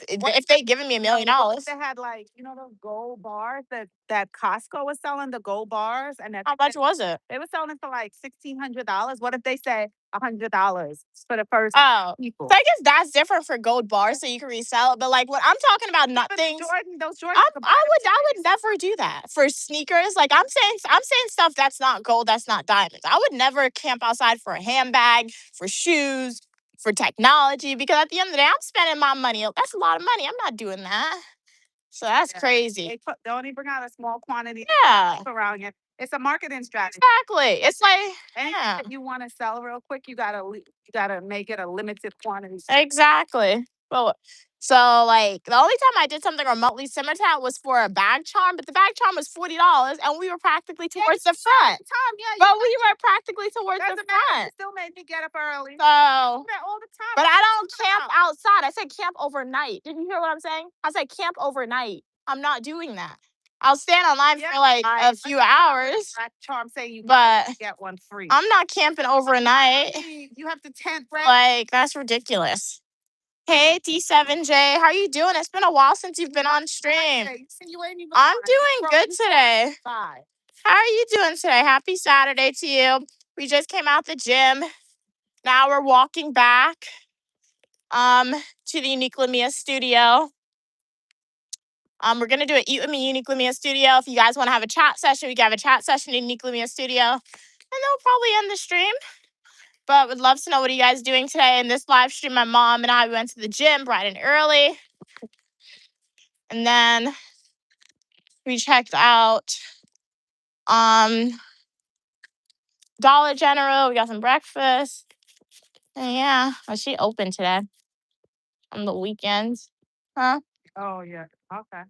If they giving me $1 million. They had like, you know, those gold bars that Costco was selling, the gold bars. And How much was it? they were selling it for like $1,600. What if they say $100 for the first people? So I guess that's different for gold bars, so you can resell it. But like what I'm talking about, not things. Those Jordans. I would never do that for sneakers. Like I'm saying stuff that's not gold, that's not diamonds. I would never camp outside for a handbag, for shoes, for technology, because at the end of the day, I'm spending my money. That's a lot of money. I'm not doing that. So that's crazy. They only bring out a small quantity. Yeah. Around it. It's a marketing strategy. Exactly. It's like anything that you want to sell real quick, you gotta make it a limited quantity. Exactly. Well, so like the only time I did something remotely similar to that was for a bag charm, but the bag charm was $40, and we were practically towards the front. But we were practically towards the front. It still made me get up early. So, all the time. but I don't camp outside. I said camp overnight. Did you hear what I'm saying? I said camp overnight. I'm not doing that. I'll stand online for like a few hours. That charm saying you get one free. I'm not camping overnight. You have to tent. Like that's ridiculous. Hey D7J, how you doing? It's been a while since you've been on stream. I'm doing good today. How are you doing today? Happy Saturday to you. We just came out the gym. Now we're walking back to the Unique Lamia studio. We're gonna do an Eat With Me Unique Lamia studio. If you guys want to have a chat session, we can have a chat session in Unique Lamia studio. And then we'll probably end the stream. But would love to know what are you guys doing today. In this live stream, my mom and I went to the gym bright and early. And then we checked out Dollar General. We got some breakfast. And yeah, was she open today on the weekends? Huh? Oh yeah. Okay.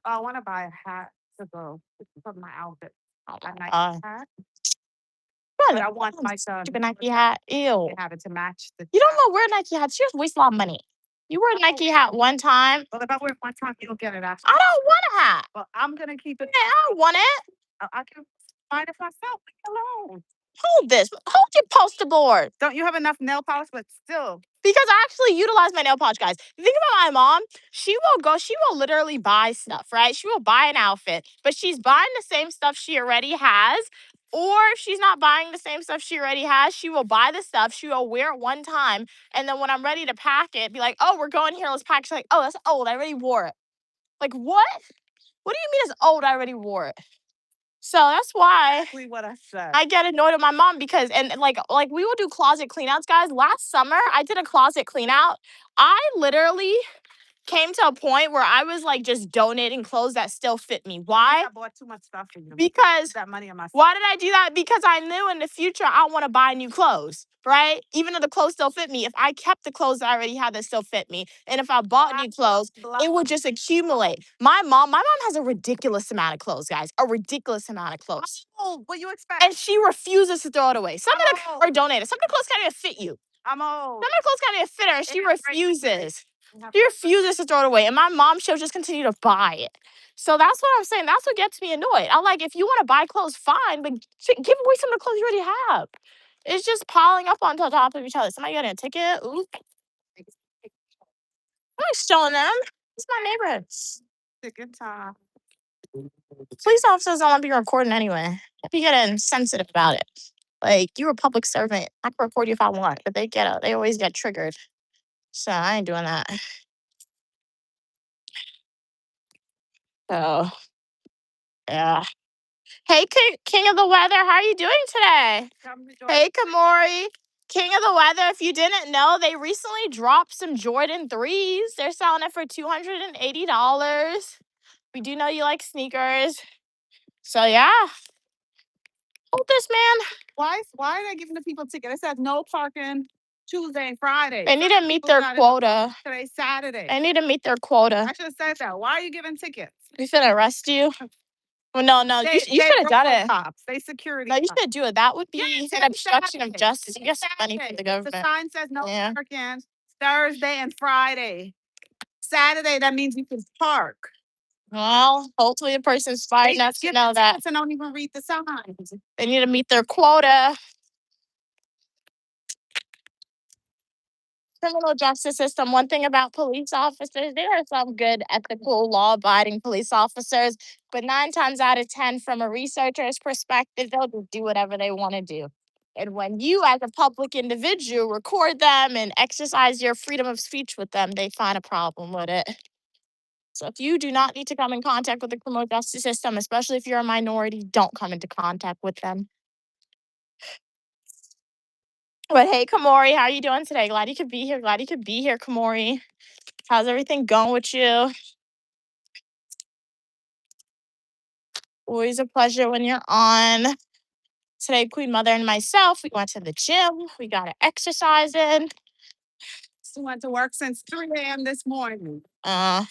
I want to buy a hat to go for my outfit. A nice hat. But I want my stupid Nike hat. Ew. Have it to match. You don't know wear Nike hats. You just waste a lot of money. You wear a Nike hat one time. Well, if I wear it one time, you don't get it after. I don't want a hat. Well, I'm gonna keep it. I don't want it. I can find it myself. Leave me alone. Hold this. Hold your poster board. Don't you have enough nail polish? But still. Because I actually utilize my nail polish, guys. The thing about my mom, she will literally buy stuff, right? She will buy an outfit, but she's buying the same stuff she already has. Or if she's not buying the same stuff she already has, she will buy the stuff, she will wear it one time, and then when I'm ready to pack it, be like, oh, we're going here, let's pack. She's like, oh, that's old, I already wore it. Like, what? What do you mean it's old, I already wore it? So that's why Exactly what I said. I get annoyed at my mom because like we will do closet cleanouts, guys. Last summer I did a closet cleanout. I literally came to a point where I was like just donating clothes that still fit me. Why? I bought too much stuff for you. Because that money on my. why did I do that? Because I knew in the future I want to buy new clothes, right? Even though the clothes still fit me, if I kept the clothes that I already had that still fit me, and if I bought new clothes, it would just accumulate. My mom has a ridiculous amount of clothes, guys. A ridiculous amount of clothes. Oh, what you expect? And she refuses to throw it away. Some of the or donate it. Some of the clothes can't even fit you. I'm old. Some of the clothes can't even fit her, and she It has refuses. She refuses to throw it away. And my mom, she'll just continue to buy it. So that's what I'm saying. That's what gets me annoyed. I'm like, if you want to buy clothes, fine, but give away some of the clothes you already have. It's just piling up on top of each other. Somebody got a ticket. Ooh. I'm not stealing them. It's my neighborhood. Ticket time. Police officers don't want to be recording anyway. If you get sensitive about it. Like, you're a public servant. I can record you if I want, but they always get triggered. So I ain't doing that. So yeah. Hey, King of the Weather, how are you doing today? Hey, Kamori. King of the Weather, if you didn't know, they recently dropped some Jordan 3s. They're selling it for $280. We do know you like sneakers. So, yeah. Hold this, man. Why are they giving the people tickets? It says no parking Tuesday and Friday. They need to meet their quota. Today's Saturday. They need to meet their quota. I should have said that. Why are you giving tickets? We finna arrest you. Well, no. You should have done it. Cops. They security. No, you should do it. That would be an obstruction of justice. You get some money from the The government. sign says no parking Thursday and Friday. Saturday, that means you can park. Well, hopefully the person's smart enough to know that. And don't even read the signs. They need to meet their quota. Criminal justice system. One thing about police officers, there are some good, ethical, law-abiding police officers, but 9 times out of 10, from a researcher's perspective, they'll just do whatever they want to do. And when you, as a public individual, record them and exercise your freedom of speech with them, they find a problem with it. So if you do not need to come in contact with the criminal justice system, especially if you're a minority, don't come into contact with them. But hey, Kamori, how are you doing today? Glad you could be here. Kamori. How's everything going with you? Always a pleasure when you're on. Today, Queen Mother and myself, we went to the gym. We got exercising. She went to work since 3 a.m. this morning. Yeah.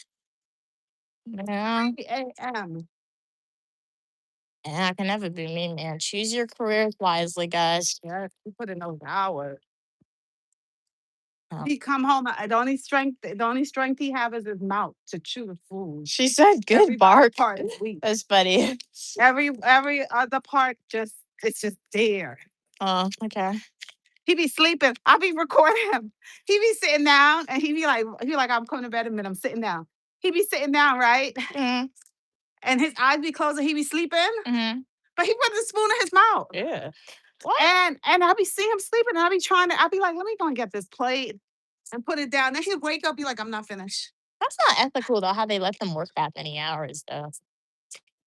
3 a.m. Yeah, it can never be me, man. Choose your careers wisely, guys. Yeah, you put in those hours. Oh. He come home. The only strength he have is his mouth to chew the food. She said, "Good Every bark." part is weak. That's funny. Every other part it's just there. Oh, okay. He be sleeping. I be recording him. He be sitting down and he be like, I'm coming to bed in a minute. I'm sitting down. He be sitting down, right? Mm-hmm. And his eyes be closed and he be sleeping. Mm-hmm. But he put the spoon in his mouth. Yeah. What? And I be seeing him sleeping and I be like, let me go and get this plate and put it down. Then he'll wake up, be like, I'm not finished. That's not ethical though, how they let them work that many hours though.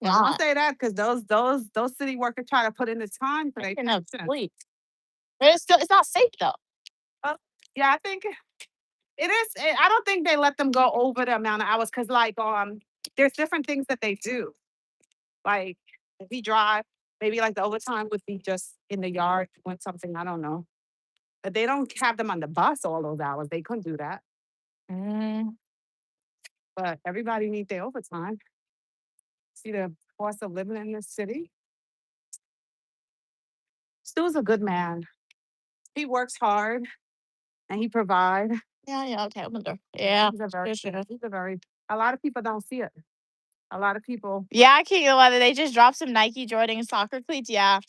Well, I don't say that because those city workers try to put in the time for their enough sleep. But it's not safe though. Yeah, I think it is. I don't think they let them go over the amount of hours because there's different things that they do. Like if he drive, maybe like the overtime would be just in the yard doing something. I don't know. But they don't have them on the bus all those hours. They couldn't do that. But everybody needs their overtime. See the cost of living in this city. Stu's a good man. He works hard and he provides. Yeah, okay, open the door. Yeah. A lot of people don't see it. A lot of people. Yeah, King of the Weather. They just dropped some Nike Jordan soccer cleats. Yeah.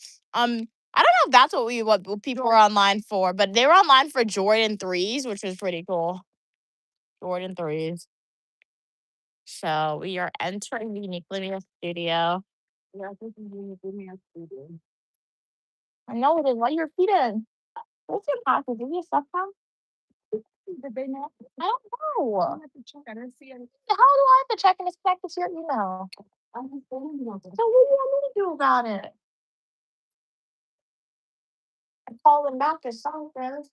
I don't know if that's what people were online for, but they were online for Jordan 3s, which was pretty cool. Jordan 3s. So we are entering the Unique Living Studio. Yeah, this is really good man studio. I know it is. Why are you repeating? What's your password? Give me a stuff now. Did they know? I don't know. I have to check. I didn't see anything. How do I have to check and it's connected to your email? I'm just telling you about So this. what do you want me to do about it? I call them back as something.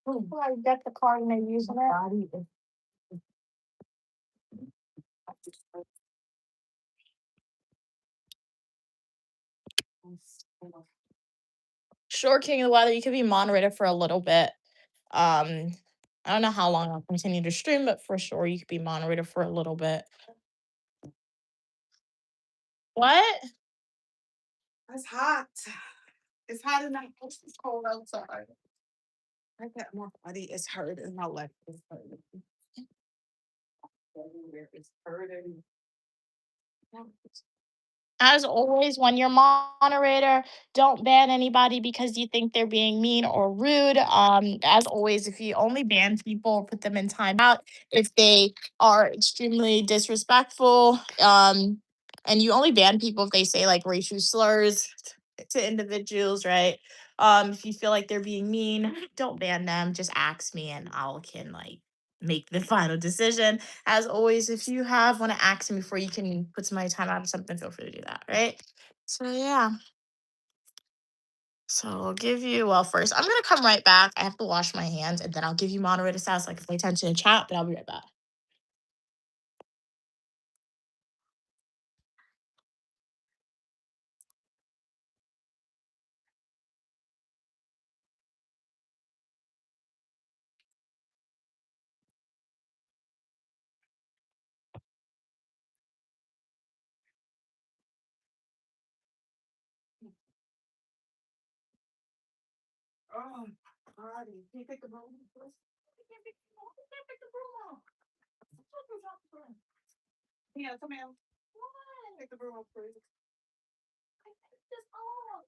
I get the card and they're using it. Body is Sure, King of the Weather, you could be moderator for a little bit. I don't know how long I'll continue to stream, but for sure you could be moderator for a little bit. What? It's hot. It's hot enough. It's cold outside. I got my body is hurting. My leg is hurting. Everywhere is hurting. As always, when you're moderator, don't ban anybody because you think they're being mean or rude. As always, if you only ban people or put them in timeout if they are extremely disrespectful. And you only ban people if they say like racial slurs to individuals, right? If you feel like they're being mean, don't ban them. Just ask me and I'll can like make the final decision. As always, if you want to ask me before you can put some time out or something, feel free to do that, right? So yeah. So I'll give you first. I'm gonna come right back. I have to wash my hands and then I'll give you moderator status. Like pay attention in chat, but I'll be right back. Oh, body. Can you take the broom, please? I can't pick the broom. I can't pick the broom up. Yeah, come here. Why? Take the broom up, please. I picked this up.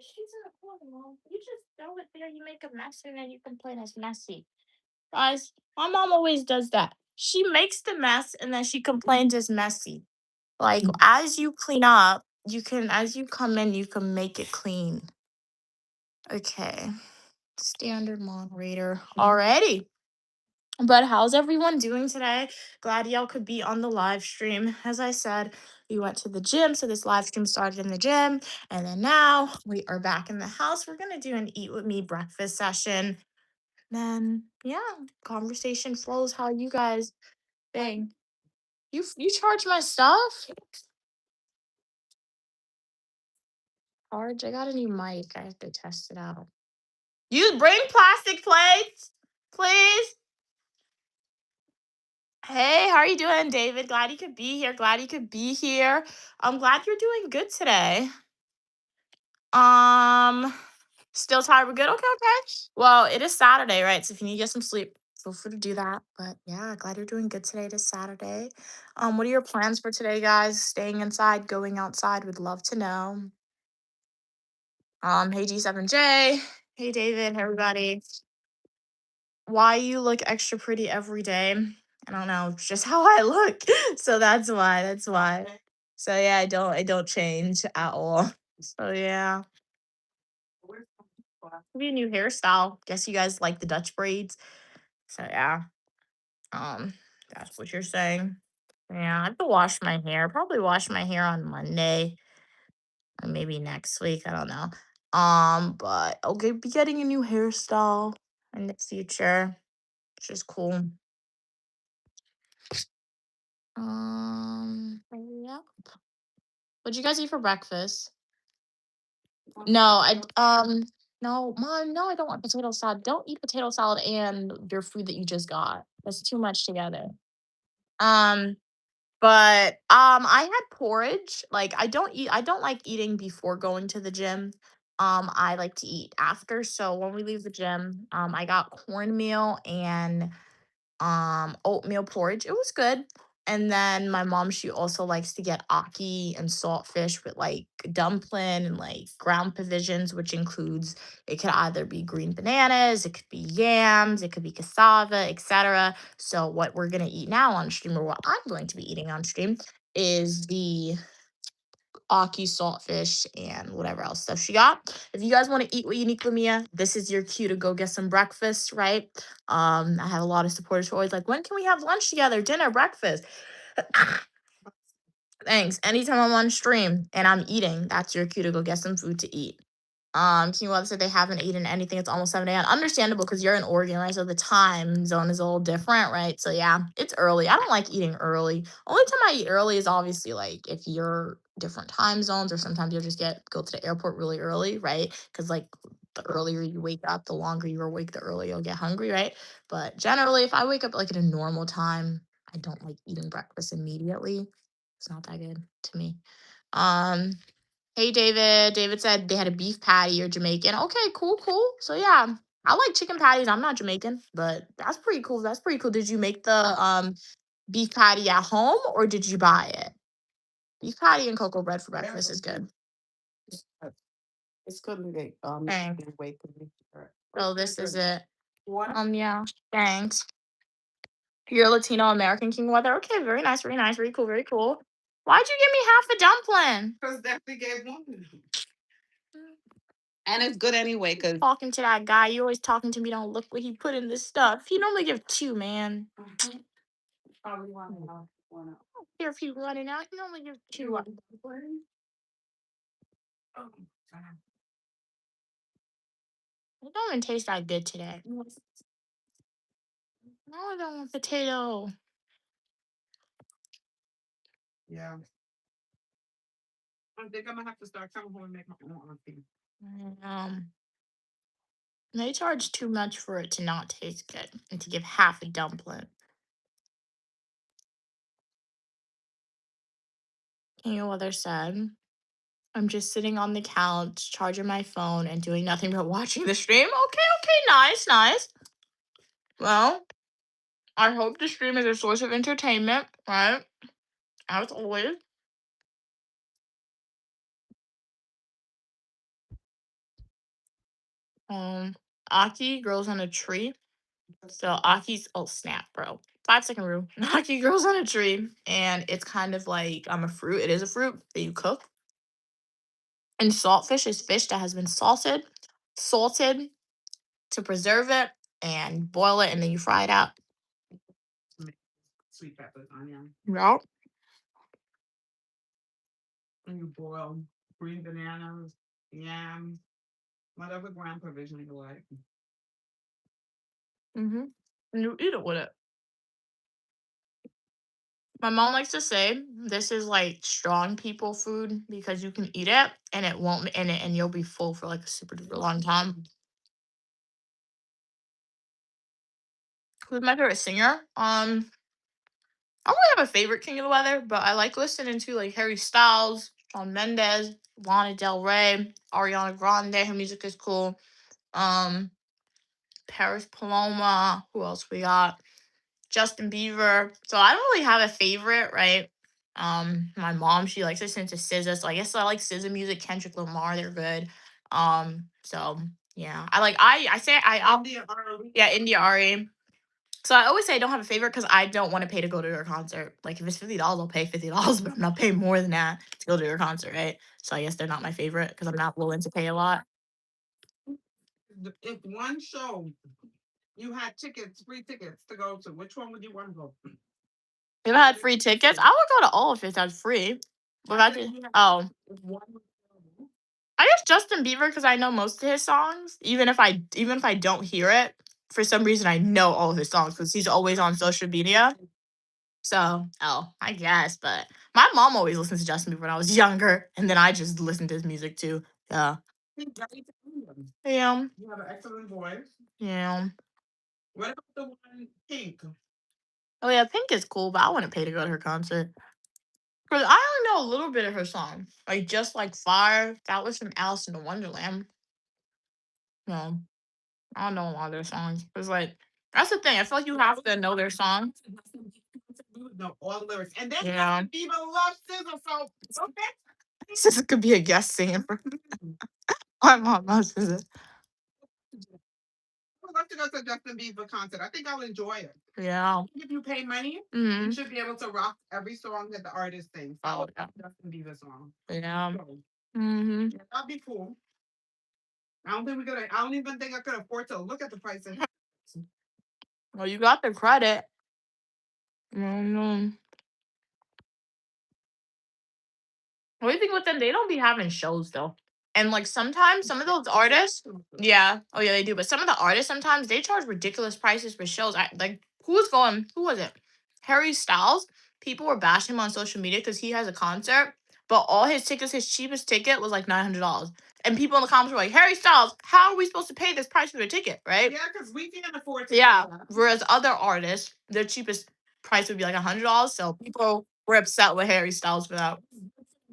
She's in the corner, Mom. You just throw it there, you make a mess, and then you complain it's messy. Guys, my mom always does that. She makes the mess and then she complains it's messy. Like as you clean up, as you come in, you can make it clean. Okay. Standard moderator. Alrighty. But how's everyone doing today? Glad y'all could be on the live stream. As I said, we went to the gym, so this live stream started in the gym, and then now we are back in the house. We're gonna do an eat with me breakfast session. Then yeah, conversation flows how you guys think. You charge my stuff? Charge. I got a new mic. I have to test it out. You bring plastic plates, please. Hey, how are you doing, David? Glad you could be here. Glad you could be here. I'm glad you're doing good today. Um, Still tired. We're good. Okay, okay. Well, it is Saturday, right? So if you need to get some sleep, feel free to do that. But yeah, glad you're doing good today. It is Saturday. What are your plans for today, guys? Staying inside, going outside? Would love to know. Hey G7J. Hey David, everybody. Why you look extra pretty every day? I don't know, it's just how I look. So that's why. That's why. So yeah, I don't change at all. So yeah. Maybe a new hairstyle. Guess you guys like the Dutch braids. So yeah. Um, that's what you're saying. Yeah, I have to wash my hair. Probably wash my hair on Monday or maybe next week. I don't know. But I'll be getting a new hairstyle in the future, which is cool. Yeah. What'd you guys eat for breakfast? No, no, Mom, no, I don't want potato salad. Don't eat potato salad and your food that you just got. That's too much together. Um, but I had porridge. Like I don't like eating before going to the gym. I like to eat after. So when we leave the gym, I got cornmeal and oatmeal porridge. It was good. And then my mom, she also likes to get aki and saltfish with like dumpling and like ground provisions, which includes it could either be green bananas, it could be yams, it could be cassava, etc. So what we're gonna eat now on stream, or what I'm going to be eating on stream, is the aki saltfish and whatever else stuff she got. If you guys want to eat what you need, Lamia, this is your cue to go get some breakfast, right? I have a lot of supporters who are always like, when can we have lunch together, dinner, breakfast? Thanks. Anytime I'm on stream and I'm eating, that's your cue to go get some food to eat. King said they haven't eaten anything. It's almost 7 a.m. Understandable because you're in Oregon, right? So the time zone is a little different, right? So yeah, it's early. I don't like eating early. Only time I eat early is obviously like if you're different time zones, or sometimes you'll just go to the airport really early, right? Because like the earlier you wake up, the longer you're awake, the earlier you'll get hungry, right? But generally, if I wake up like at a normal time, I don't like eating breakfast immediately. It's not that good to me. Um, Hey David. David said they had a beef patty. You're Jamaican. Okay, cool, cool. So yeah, I like chicken patties. I'm not Jamaican, but that's pretty cool. That's pretty cool. Did you make the beef patty at home or did you buy it? Beef patty and cocoa bread for breakfast is good. It's good they Thanks. wake up. So this is it. What? Yeah. Thanks. You're Latino American King Weather. Okay, very nice, very nice, very cool, very cool. Why'd you give me half a dumpling? Because definitely gave one. And it's good anyway, because Talking to that guy. You always talking to me. Don't look what he put in this stuff. He normally give 2, man. probably one. Here if he running out. He normally give 2. Oh, It don't even taste that good today. No, I don't want potato. yeah. I think I'm gonna have to start coming home and make my own auntie. Um, they charge too much for it to not taste good and to give half a dumpling. You know what they said? I'm just sitting on the couch, charging my phone, and doing nothing but watching the stream. Okay, okay, nice, nice. Well, I hope the stream is a source of entertainment, right? As always. Aki grows on a tree. So Aki's oh snap, bro. 5-second rule. Aki grows on a tree and it's kind of like a fruit. It is a fruit that you cook. And saltfish is fish that has been salted to preserve it and boil it and then you fry it out. Sweet peppers, onion. Yep. And you boil green bananas, yams, whatever ground provision you like. Mm-hmm. And you eat it with it. My mom likes to say this is like strong people food because you can eat it and it won't and you'll be full for like a super duper long time. Who's my favorite singer? I don't really have a favorite King of the Weather, but I like listening to like Harry Styles, Shawn Mendes, Lana Del Rey, Ariana Grande. Her music is cool. Um, Paris Paloma. Who else we got? Justin Bieber. So I don't really have a favorite, right? My mom, she likes listening to SZA, so I guess I like SZA music. Kendrick Lamar, they're good. So yeah, I say India Ari. yeah, India Ari. So I always say I don't have a favorite because I don't want to pay to go to her concert. Like if it's $50, I'll pay $50, but I'm not paying more than that to go to her concert, right? So I guess they're not my favorite because I'm not willing to pay a lot. If one show you had tickets, free tickets to go to, which one would you want to go? If I had free tickets, I would go to all if it was free. But I did, oh, I guess Justin Bieber because I know most of his songs. Even if I don't hear it, for some reason I know all of his songs because he's always on social media. So, I guess, but my mom always listens to Justin Bieber when I was younger, and then I just listened to his music too. Yeah. Yeah. You have an excellent voice. Yeah. What about the one Pink? Oh yeah, Pink is cool, but I wouldn't pay to go to her concert. Cause I only know a little bit of her song. Like Just Like Fire. That was from Alice in Wonderland. No. I don't know a lot of their songs. Cause like that's the thing. I feel like you have to know their songs. We would know all the lyrics. And then Yeah. Justin Bieber loves scissor, so okay. This could be a guest singer for my mom loves it. I would love to go to a Justin Bieber concert. I think I'll enjoy it. Yeah. If you pay money, Mm-hmm. you should be able to rock every song that the artist sings. I Oh, would yeah. love a Justin Bieber song. Yeah. So, Mm-hmm. yeah, that'd be cool. I don't even think I could afford to look at the price of Well, you got the credit. Mm-hmm. What do you think with them? They don't be having shows though. And like sometimes some of those artists, yeah, oh yeah, they do. But some of the artists sometimes they charge ridiculous prices for shows. Who was it? Harry Styles. People were bashing him on social media because he has a concert, but all his tickets, his cheapest ticket was like $900. And people in the comments were like, Harry Styles, how are we supposed to pay this price for a ticket, right? Yeah, because we can't afford to. Yeah. Whereas other artists, their cheapest price would be like $100. So people were upset with Harry Styles for that.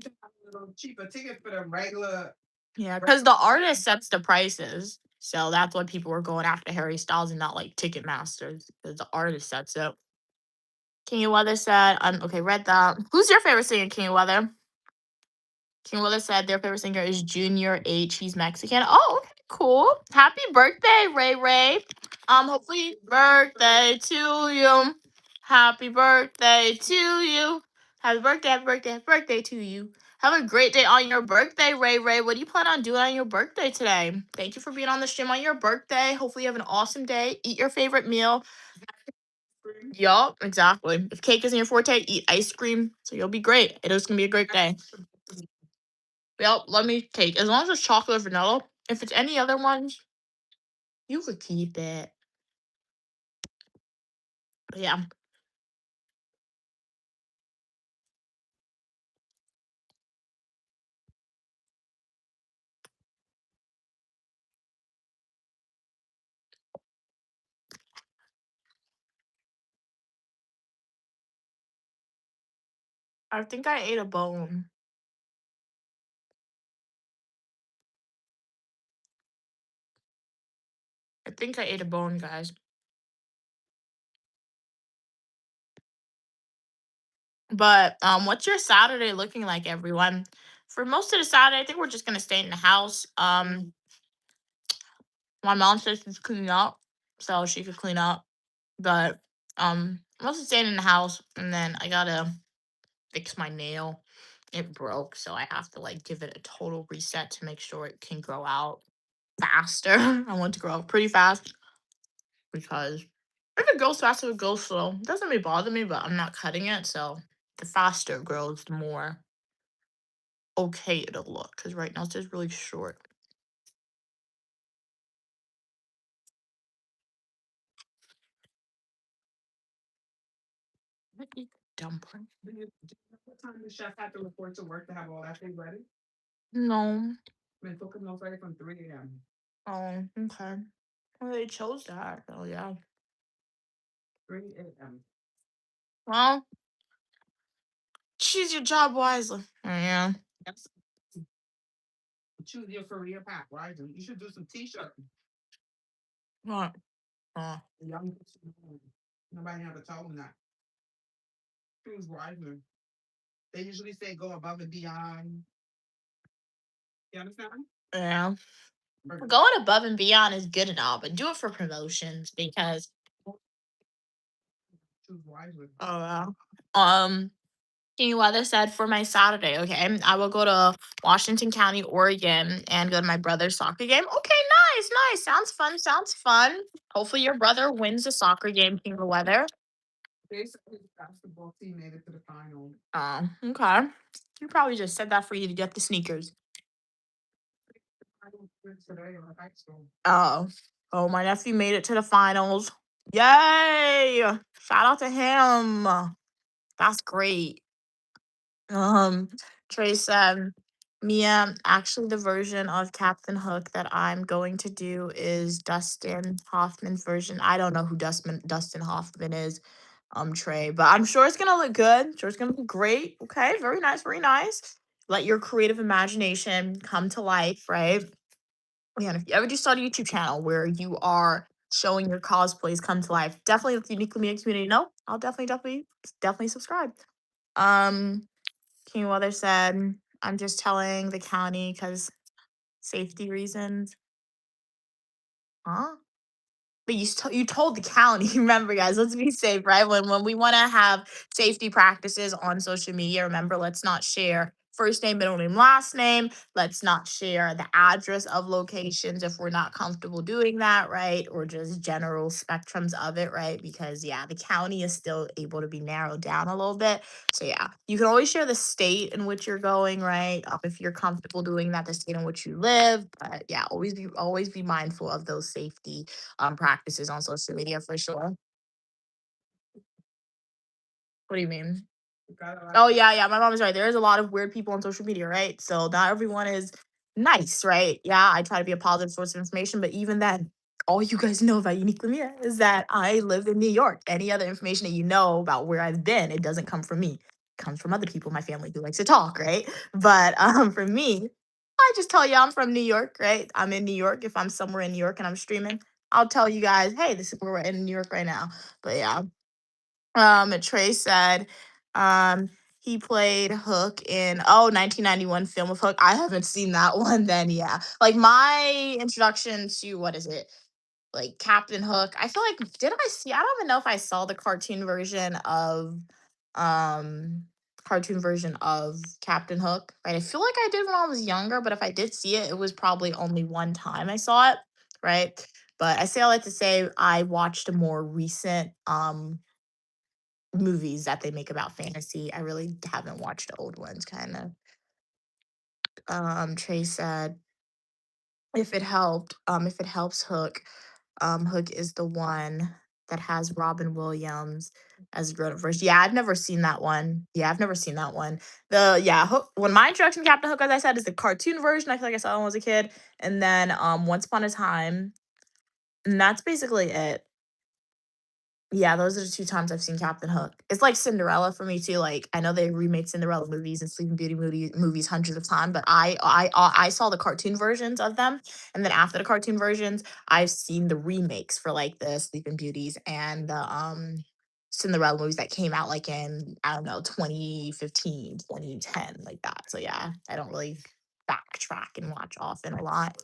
A little cheaper ticket for the regular. Yeah, because the artist sets the prices. So that's why people were going after Harry Styles and not like Ticketmasters. Because the artist sets it. King of Weather said, okay, read that. Who's your favorite singer, King of Weather? King of Weather said their favorite singer is Junior H. He's Mexican. Oh, okay, cool. Happy birthday, Ray Ray. Hopefully, birthday to you. Happy birthday to you. Happy birthday, happy birthday, happy birthday to you. Have a great day on your birthday, Ray Ray. What do you plan on doing on your birthday today? Thank you for being on the stream on your birthday. Hopefully, you have an awesome day. Eat your favorite meal. Yup, exactly. If cake isn't your forte, eat ice cream. So you'll be great. It is going to be a great day. Yep, let me take. As long as it's chocolate or vanilla. If it's any other ones, you could keep it. But yeah. I think I ate a bone. I think I ate a bone, guys. But what's your Saturday looking like, everyone? For most of the Saturday, I think we're just gonna stay in the house. My mom says she's cleaning up, so she could clean up. But mostly staying in the house, and then I gotta fix my nail. It broke, so I have to like give it a total reset to make sure it can grow out faster. I want to grow out pretty fast because if it goes fast, it goes slow. It doesn't really bother me, but I'm not cutting it, so the faster it grows, the more okay it'll look. Because right now it's just really short. I'm gonna eat dumpling. What time the chef had to report to work to have all that thing ready? No. Been cooking those ready from 3 a.m. Oh, okay. Well, they chose that. Oh, yeah. 3 a.m. Well, choose your job wisely. Oh, yeah. Yes. Choose your career path wisely. You should do some t-shirts. What? Oh. Young people, nobody ever told them that. Choose wisely. They usually say go above and beyond. You understand? Yeah. Going above and beyond is good and all, but do it for promotions because Choose wisely. oh wow. King of Weather said for my Saturday, okay, I will go to Washington County, Oregon, and go to my brother's soccer game. Okay, nice, nice. Sounds fun. Sounds fun. Hopefully your brother wins the soccer game, King of Weather. Basically, the basketball team made it to the final. Oh, okay. You probably just said that for you to get the sneakers. Today in high school. Oh. Oh, my nephew made it to the finals. Yay! Shout out to him. That's great. Trey said, Mia, actually the version of Captain Hook that I'm going to do is Dustin Hoffman's version. I don't know who Dustin Hoffman is, Trey, but I'm sure it's gonna look good. Sure it's gonna look great. Okay, very nice, very nice. Let your creative imagination come to life, right? Yeah, and if you ever do start a YouTube channel where you are showing your cosplays come to life. Definitely let the uniquely me community know. I'll definitely subscribe. Um, King Weather said, I'm just telling the county because safety reasons. Huh? But you told the county, remember, guys, let's be safe, right? When we want to have safety practices on social media, remember, let's not share first name, middle name, last name. Let's not share the address of locations if we're not comfortable doing that, right? Or just general spectrums of it, right? Because yeah, the county is still able to be narrowed down a little bit. So yeah, you can always share the state in which you're going, right? If you're comfortable doing that, the state in which you live. But yeah, always be mindful of those safety practices on social media for sure. What do you mean? Oh yeah, yeah. My mom is right. There is a lot of weird people on social media, right? So not everyone is nice, right? Yeah, I try to be a positive source of information, but even then, all you guys know about Unique Lamia is that I live in New York. Any other information that you know about where I've been, it doesn't come from me. It comes from other people in my family who likes to talk, right? But for me, I just tell you I'm from New York, right? I'm in New York. If I'm somewhere in New York and I'm streaming, I'll tell you guys, hey, this is where we're in New York right now. But yeah, Trey said, he played Hook in 1991 film of Hook. I haven't seen that one then, yeah. Like my introduction to what is it? Like Captain Hook. I feel like I don't even know if I saw the um cartoon version of Captain Hook. Right. I feel like I did when I was younger, but if I did see it, it was probably only one time I saw it. Right. But I say I like to say I watched a more recent movies that they make about fantasy. I really haven't watched the old ones kind of. Trey said if it helps Hook, Hook is the one that has Robin Williams as grown up version. Yeah, I've never seen that one. Yeah, I've never seen that one. Hook, when my introduction to Captain Hook, as I said, is the cartoon version. I feel like I saw it when I was a kid. And then Once Upon a Time. And that's basically it. Yeah, those are the 2 times I've seen Captain Hook. It's like Cinderella for me too, like, I know they remade Cinderella movies and Sleeping Beauty movies hundreds of times, but I saw the cartoon versions of them, and then after the cartoon versions, I've seen the remakes for, like, the Sleeping Beauties and the, Cinderella movies that came out, like, in, I don't know, 2015, 2010, like that, so yeah, I don't really backtrack and watch often a lot.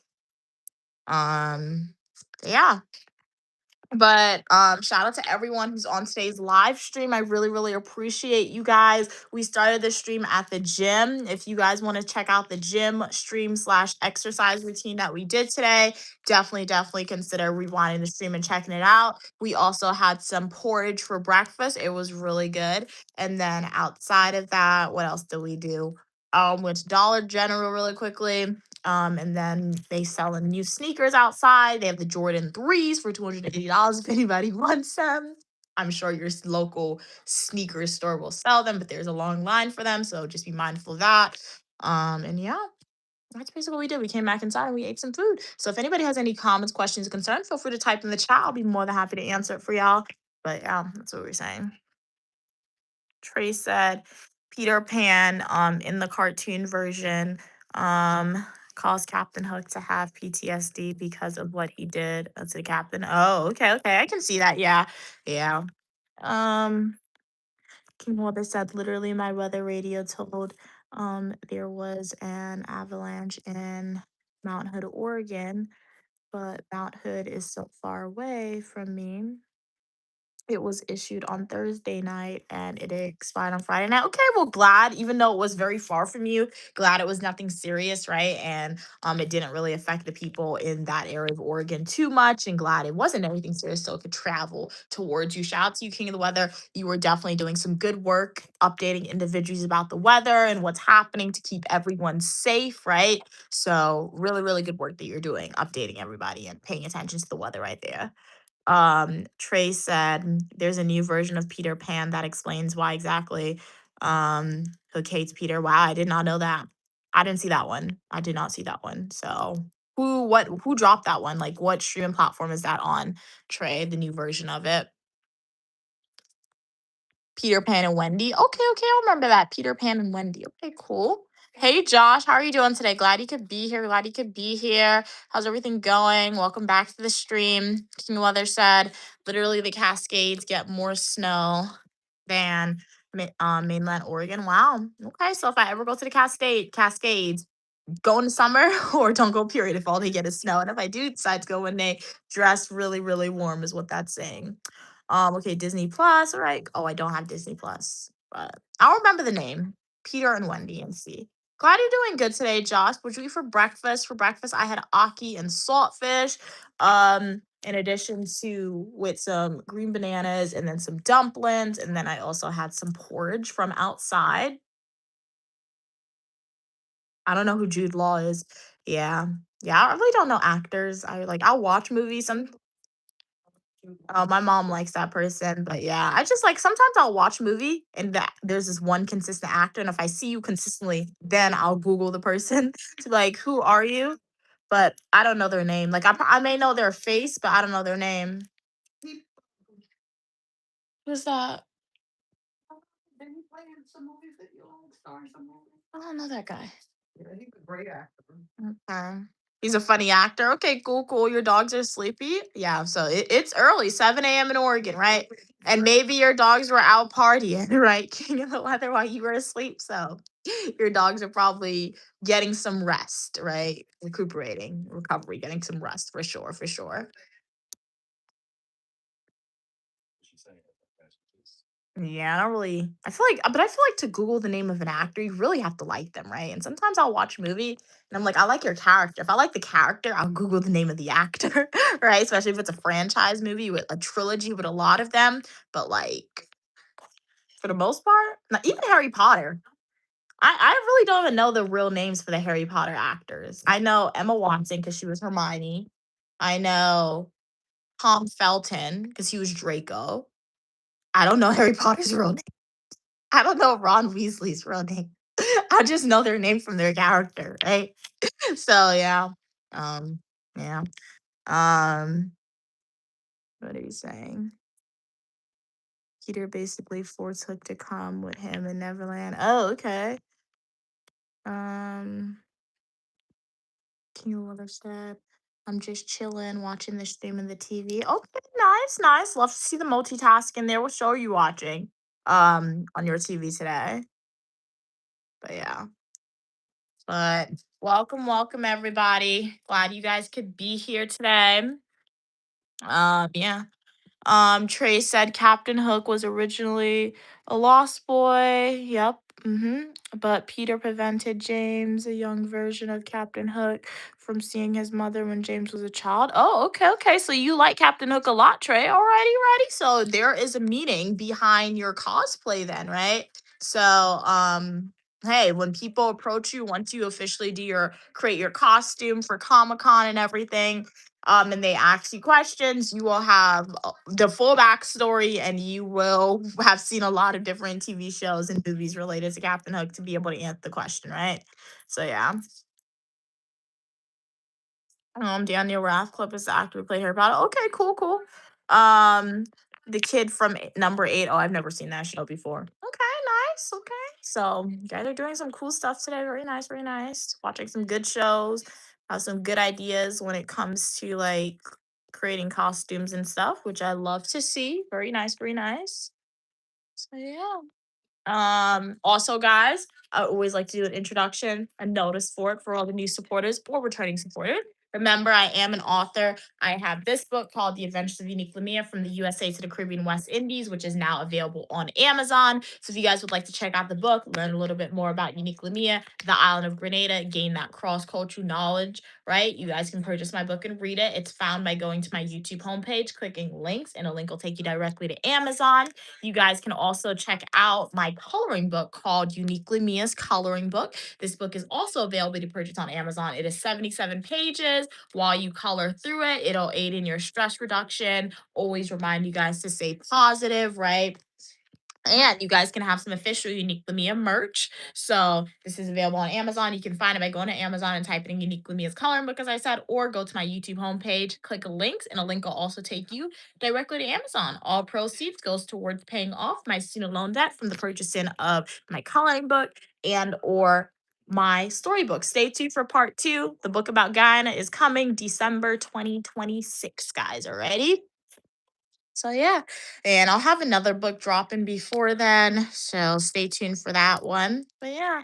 Um, yeah. But shout out to everyone who's on today's live stream. I really appreciate you guys. We started the stream at the gym. If you guys want to check out the gym stream slash exercise routine that we did today, definitely consider rewinding the stream and checking it out. We also had some porridge for breakfast. It was really good. And then outside of that, what else did we do? Went to Dollar General really quickly. And then they selling new sneakers outside. They have the Jordan 3s for $280 if anybody wants them. I'm sure your local sneaker store will sell them, but there's a long line for them, so just be mindful of that. And yeah, that's basically what we did. We came back inside and we ate some food. So if anybody has any comments, questions, or concerns, feel free to type in the chat. I'll be more than happy to answer it for y'all. But yeah, that's what we're saying. Trey said Peter Pan in the cartoon version um caused Captain Hook to have PTSD because of what he did to the captain. Oh, okay. I can see that. Yeah. Yeah. Um King Mother said literally my weather radio told there was an avalanche in Mount Hood, Oregon, but Mount Hood is so far away from me. It was issued on Thursday night and it expired on Friday night. Okay, well, glad, even though it was very far from you, glad it was nothing serious, right? And it didn't really affect the people in that area of Oregon too much. And glad it wasn't anything serious, so it could travel towards you. Shout out to you, King of the Weather. You were definitely doing some good work updating individuals about the weather and what's happening to keep everyone safe, right? So really good work that you're doing, updating everybody and paying attention to the weather right there. Trey said there's a new version of Peter Pan that explains why exactly Hook hates Peter. Wow, I did not know that. I didn't see that one. I did not see that one. So who dropped that one? Like what streaming platform is that on? Trey, the new version of it. Peter Pan and Wendy. Okay, I remember that. Peter Pan and Wendy. Okay, cool. Hey Josh, how are you doing today? Glad you could be here. Glad you could be here. How's everything going? Welcome back to the stream. King Weather said literally the Cascades get more snow than mainland Oregon. Wow. Okay, so if I ever go to the Cascades, go in the summer or don't go period if all they get is snow. And if I do decide to go when they dress really, really warm is what that's saying. Okay, Disney Plus. All right. Oh, I don't have Disney Plus, but I'll remember the name. Peter and Wendy and see. Glad you're doing good today, Josh. What'd you eat for breakfast? For breakfast, I had aki and saltfish. In addition to with some green bananas and then some dumplings, and then I also had some porridge from outside. I don't know who Jude Law is. Yeah. Yeah, I really don't know actors. I'll watch movies. My mom likes that person, but yeah, I just like sometimes I'll watch a movie and that there's this one consistent actor, and if I see you consistently, then I'll Google the person to be like, who are you? But I don't know their name. Like I may know their face, but I don't know their name. Who's that? Did he play in some movies that you like? Star in some movies? I don't know that guy. Yeah, he's a great actor. Okay. He's a funny actor. Okay, cool, cool. Your dogs are sleepy. Yeah, so it's early, 7 a.m. in Oregon, right? And maybe your dogs were out partying, right? King of the weather while you were asleep. So your dogs are probably getting some rest, right? Recuperating, recovery, getting some rest for sure, for sure. Yeah, I don't really. I feel like to Google the name of an actor, you really have to like them, right? And sometimes I'll watch a movie and I'm like, I like your character. If I like the character, I'll Google the name of the actor, right? Especially if it's a franchise movie with a trilogy with a lot of them. But like for the most part, not even Harry Potter. I really don't even know the real names for the Harry Potter actors. I know Emma Watson because she was Hermione. I know Tom Felton because he was Draco. I don't know Harry Potter's real name. I don't know Ron Weasley's real name. I just know their name from their character, right? So yeah. Um, yeah. Um, what are you saying? Peter basically forced Hook to come with him in Neverland. Oh, okay. Um, can you understand? I'm just chilling, watching the stream and the TV. Okay, nice, nice. Love to see the multitasking there. What show are you watching? On your TV today? But yeah. But welcome, welcome everybody. Glad you guys could be here today. Yeah. Trey said Captain Hook was originally a lost boy. Yep. But Peter prevented James, a young version of Captain Hook, from seeing his mother when James was a child. Oh, okay, okay. So you like Captain Hook a lot, Trey. Alrighty, righty. So there is a meaning behind your cosplay then, right? So, hey, when people approach you, once you officially create your costume for Comic-Con and everything, and they ask you questions, you will have the full backstory and you will have seen a lot of different TV shows and movies related to Captain Hook to be able to answer the question, right? So yeah. Daniel Radcliffe is the actor who played Harry Potter. Okay, cool, cool. Um, the kid from number 8. Oh, I've never seen that show before. Okay, nice. Okay. So you guys are doing some cool stuff today. Very nice, very nice. Watching some good shows, have some good ideas when it comes to like creating costumes and stuff, which I love to see. Very nice, very nice. So yeah. Also, guys, I always like to do an introduction, a notice for it for all the new supporters or returning supporters. Remember, I am an author. I have this book called The Adventures of Unique Lamia from the USA to the Caribbean West Indies, which is now available on Amazon. So if you guys would like to check out the book, learn a little bit more about Unique Lamia, the island of Grenada, gain that cross-cultural knowledge, right? You guys can purchase my book and read it. It's found by going to my YouTube homepage, clicking links, and a link will take you directly to Amazon. You guys can also check out my coloring book called Uniquely Mia's Coloring Book. This book is also available to purchase on Amazon. It is 77 pages. While you color through it, it'll aid in your stress reduction. Always remind you guys to stay positive, right? And you guys can have some official Unique Lamia merch. So this is available on Amazon. You can find it by going to Amazon and typing in Unique Lamia's coloring book, as I said, or go to my YouTube homepage, click links, and a link will also take you directly to Amazon. All proceeds goes towards paying off my student loan debt from the purchasing of my coloring book and or my storybook. Stay tuned for part 2. The book about Guyana is coming December 2026, guys. Alrighty? So yeah, and I'll have another book dropping before then, so stay tuned for that one. But yeah,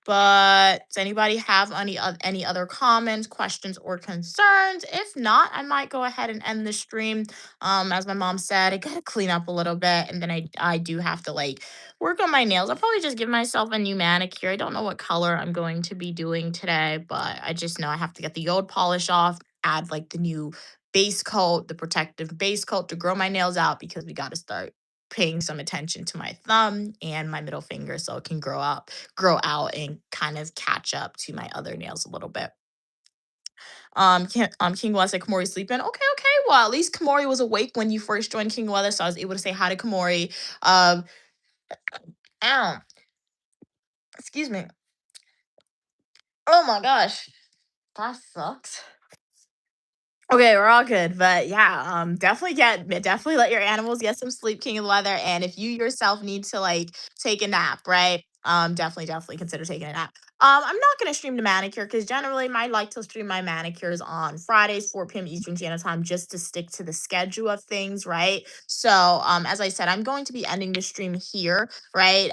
does anybody have any other comments, questions, or concerns? If not, I might go ahead and end the stream. As my mom said, I gotta clean up a little bit, and then I do have to like work on my nails. I'll probably just give myself a new manicure. I don't know what color I'm going to be doing today, but I just know I have to get the old polish off, add like the new base coat, the protective base coat to grow my nails out because we got to start paying some attention to my thumb and my middle finger so it can grow out and kind of catch up to my other nails a little bit. King Weather said Kamori sleeping. Okay, okay. Well, at least Kamori was awake when you first joined King Weather, so I was able to say hi to Kamori. Um, ow, excuse me. Oh my gosh, that sucks. Okay, we're all good. But yeah, definitely let your animals get some sleep, King of the Weather. And if you yourself need to like take a nap, right? Definitely consider taking a nap. I'm not gonna stream the manicure because generally I like to stream my manicures on Fridays, 4 p.m. Eastern Standard Time, just to stick to the schedule of things, right? So as I said, I'm going to be ending the stream here, right?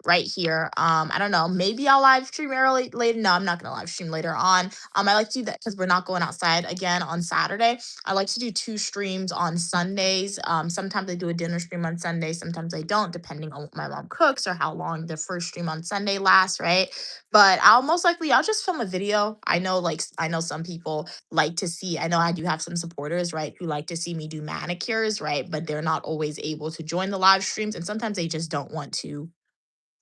Right here. I don't know, maybe I'll live stream early later. No, I'm not gonna live stream later on. I like to do that because we're not going outside again on Saturday. I like to do 2 streams on Sundays. Sometimes I do a dinner stream on Sunday, sometimes I don't, depending on what my mom cooks or how long the first stream on Sunday lasts, right? But I'll just film a video. I know some people like to see. I know I do have some supporters, right, who like to see me do manicures, right? But they're not always able to join the live streams, and sometimes they just don't want to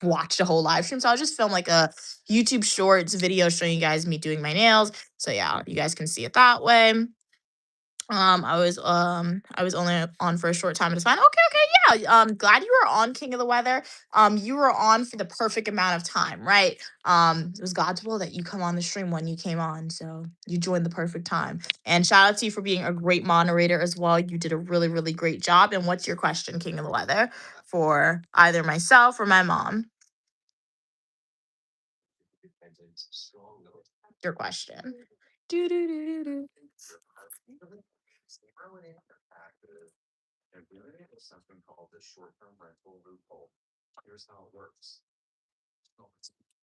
watch the whole live stream. So I'll just film like a YouTube Shorts video showing you guys me doing my nails. So yeah, you guys can see it that way. I was only on for a short time. It's fine. Okay, okay, yeah. Glad you were on King of the Weather. You were on for the perfect amount of time, right? It was God's will that you come on the stream when you came on. So you joined the perfect time. And shout out to you for being a great moderator as well. You did a really, really great job. And what's your question, King of the Weather, for either myself or my mom? Your question. Do, do, do, do, do.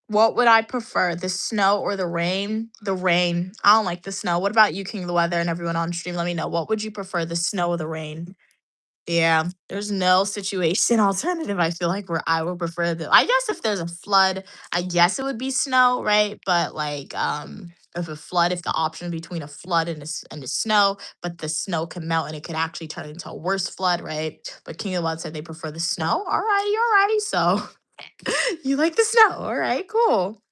What would I prefer, the snow or the rain? The rain. I don't like the snow. What about you, King of the Weather, and everyone on stream? Let me know. What would you prefer, the snow or the rain? Yeah, there's no situation alternative. I feel like where I would prefer the. I guess if there's a flood, I guess it would be snow, right? But like, if the option between a flood and the snow, but the snow can melt and it could actually turn into a worse flood, right? But King of the Wild said they prefer the snow. Alrighty, alrighty. So you like the snow? All right, cool.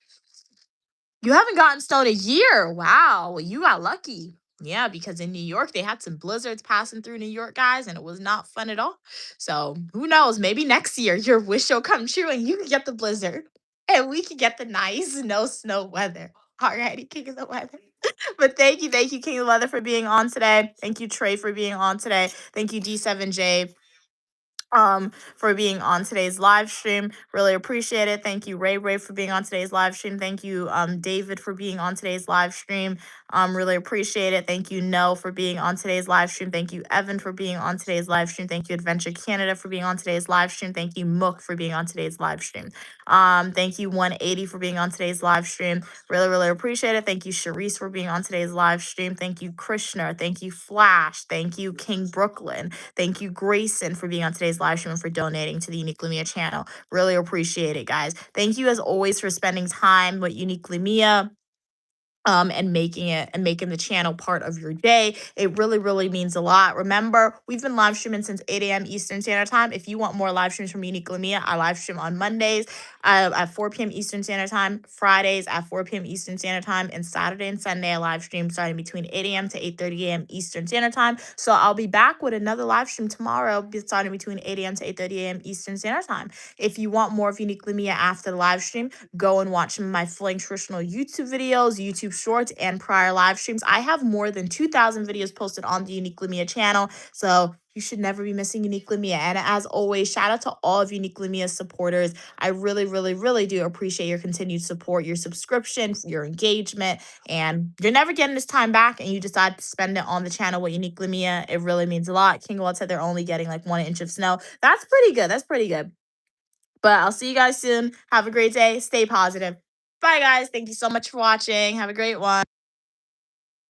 You haven't gotten snow in a year. Wow. Well, you got lucky. Yeah, because in New York, they had some blizzards passing through New York, guys, and it was not fun at all. So who knows? Maybe next year your wish will come true and you can get the blizzard and we can get the nice no snow weather. Alrighty, King of the Weather. But thank you, King of the Weather, for being on today. Thank you, Trey, for being on today. Thank you, D7J, for being on today's live stream. Really appreciate it. Thank you, Ray for being on today's live stream. Thank you, David, for being on today's live stream. Really appreciate it. Thank you, No, for being on today's live stream. Thank you, Evan, for being on today's live stream. Thank you, Adventure Canada, for being on today's live stream. Thank you, Mook, for being on today's live stream. Thank you, 180, for being on today's live stream. Really appreciate it. Thank you, Sharice, for being on today's live stream. Thank you, Krishna. Thank you, Flash. Thank you, King Brooklyn. Thank you, Grayson, for being on today's live stream and for donating to the Uniquely Mia channel. Really appreciate it, guys. Thank you, as always, for spending time with Uniquely Mia, and making the channel part of your day. It really means a lot. Remember, we've been live streaming since 8 a.m. Eastern Standard Time. If you want more live streams from Unique Lamia, I live stream on Mondays at 4 p.m. Eastern Standard Time, Fridays at 4 p.m. Eastern Standard Time, and Saturday and Sunday I live stream starting between 8 a.m. to 8:30 a.m. Eastern Standard Time. So I'll be back with another live stream tomorrow, starting between 8 a.m. to 8:30 a.m. Eastern Standard Time. If you want more of Unique Lamia after the live stream, go and watch some of my full traditional YouTube videos, YouTube YouTube Shorts and prior live streams. I have more than 2,000 videos posted on the Uniquely Mia channel, so you should never be missing Uniquely Mia. And as always, shout out to all of Uniquely Mia's supporters. I really, really, really do appreciate your continued support, your subscription, your engagement, and you're never getting this time back, and you decide to spend it on the channel with Uniquely Mia. It really means a lot. King Walt said they're only getting like 1 inch of snow. That's pretty good. That's pretty good. But I'll see you guys soon. Have a great day. Stay positive. Bye, guys. Thank you so much for watching. Have a great one.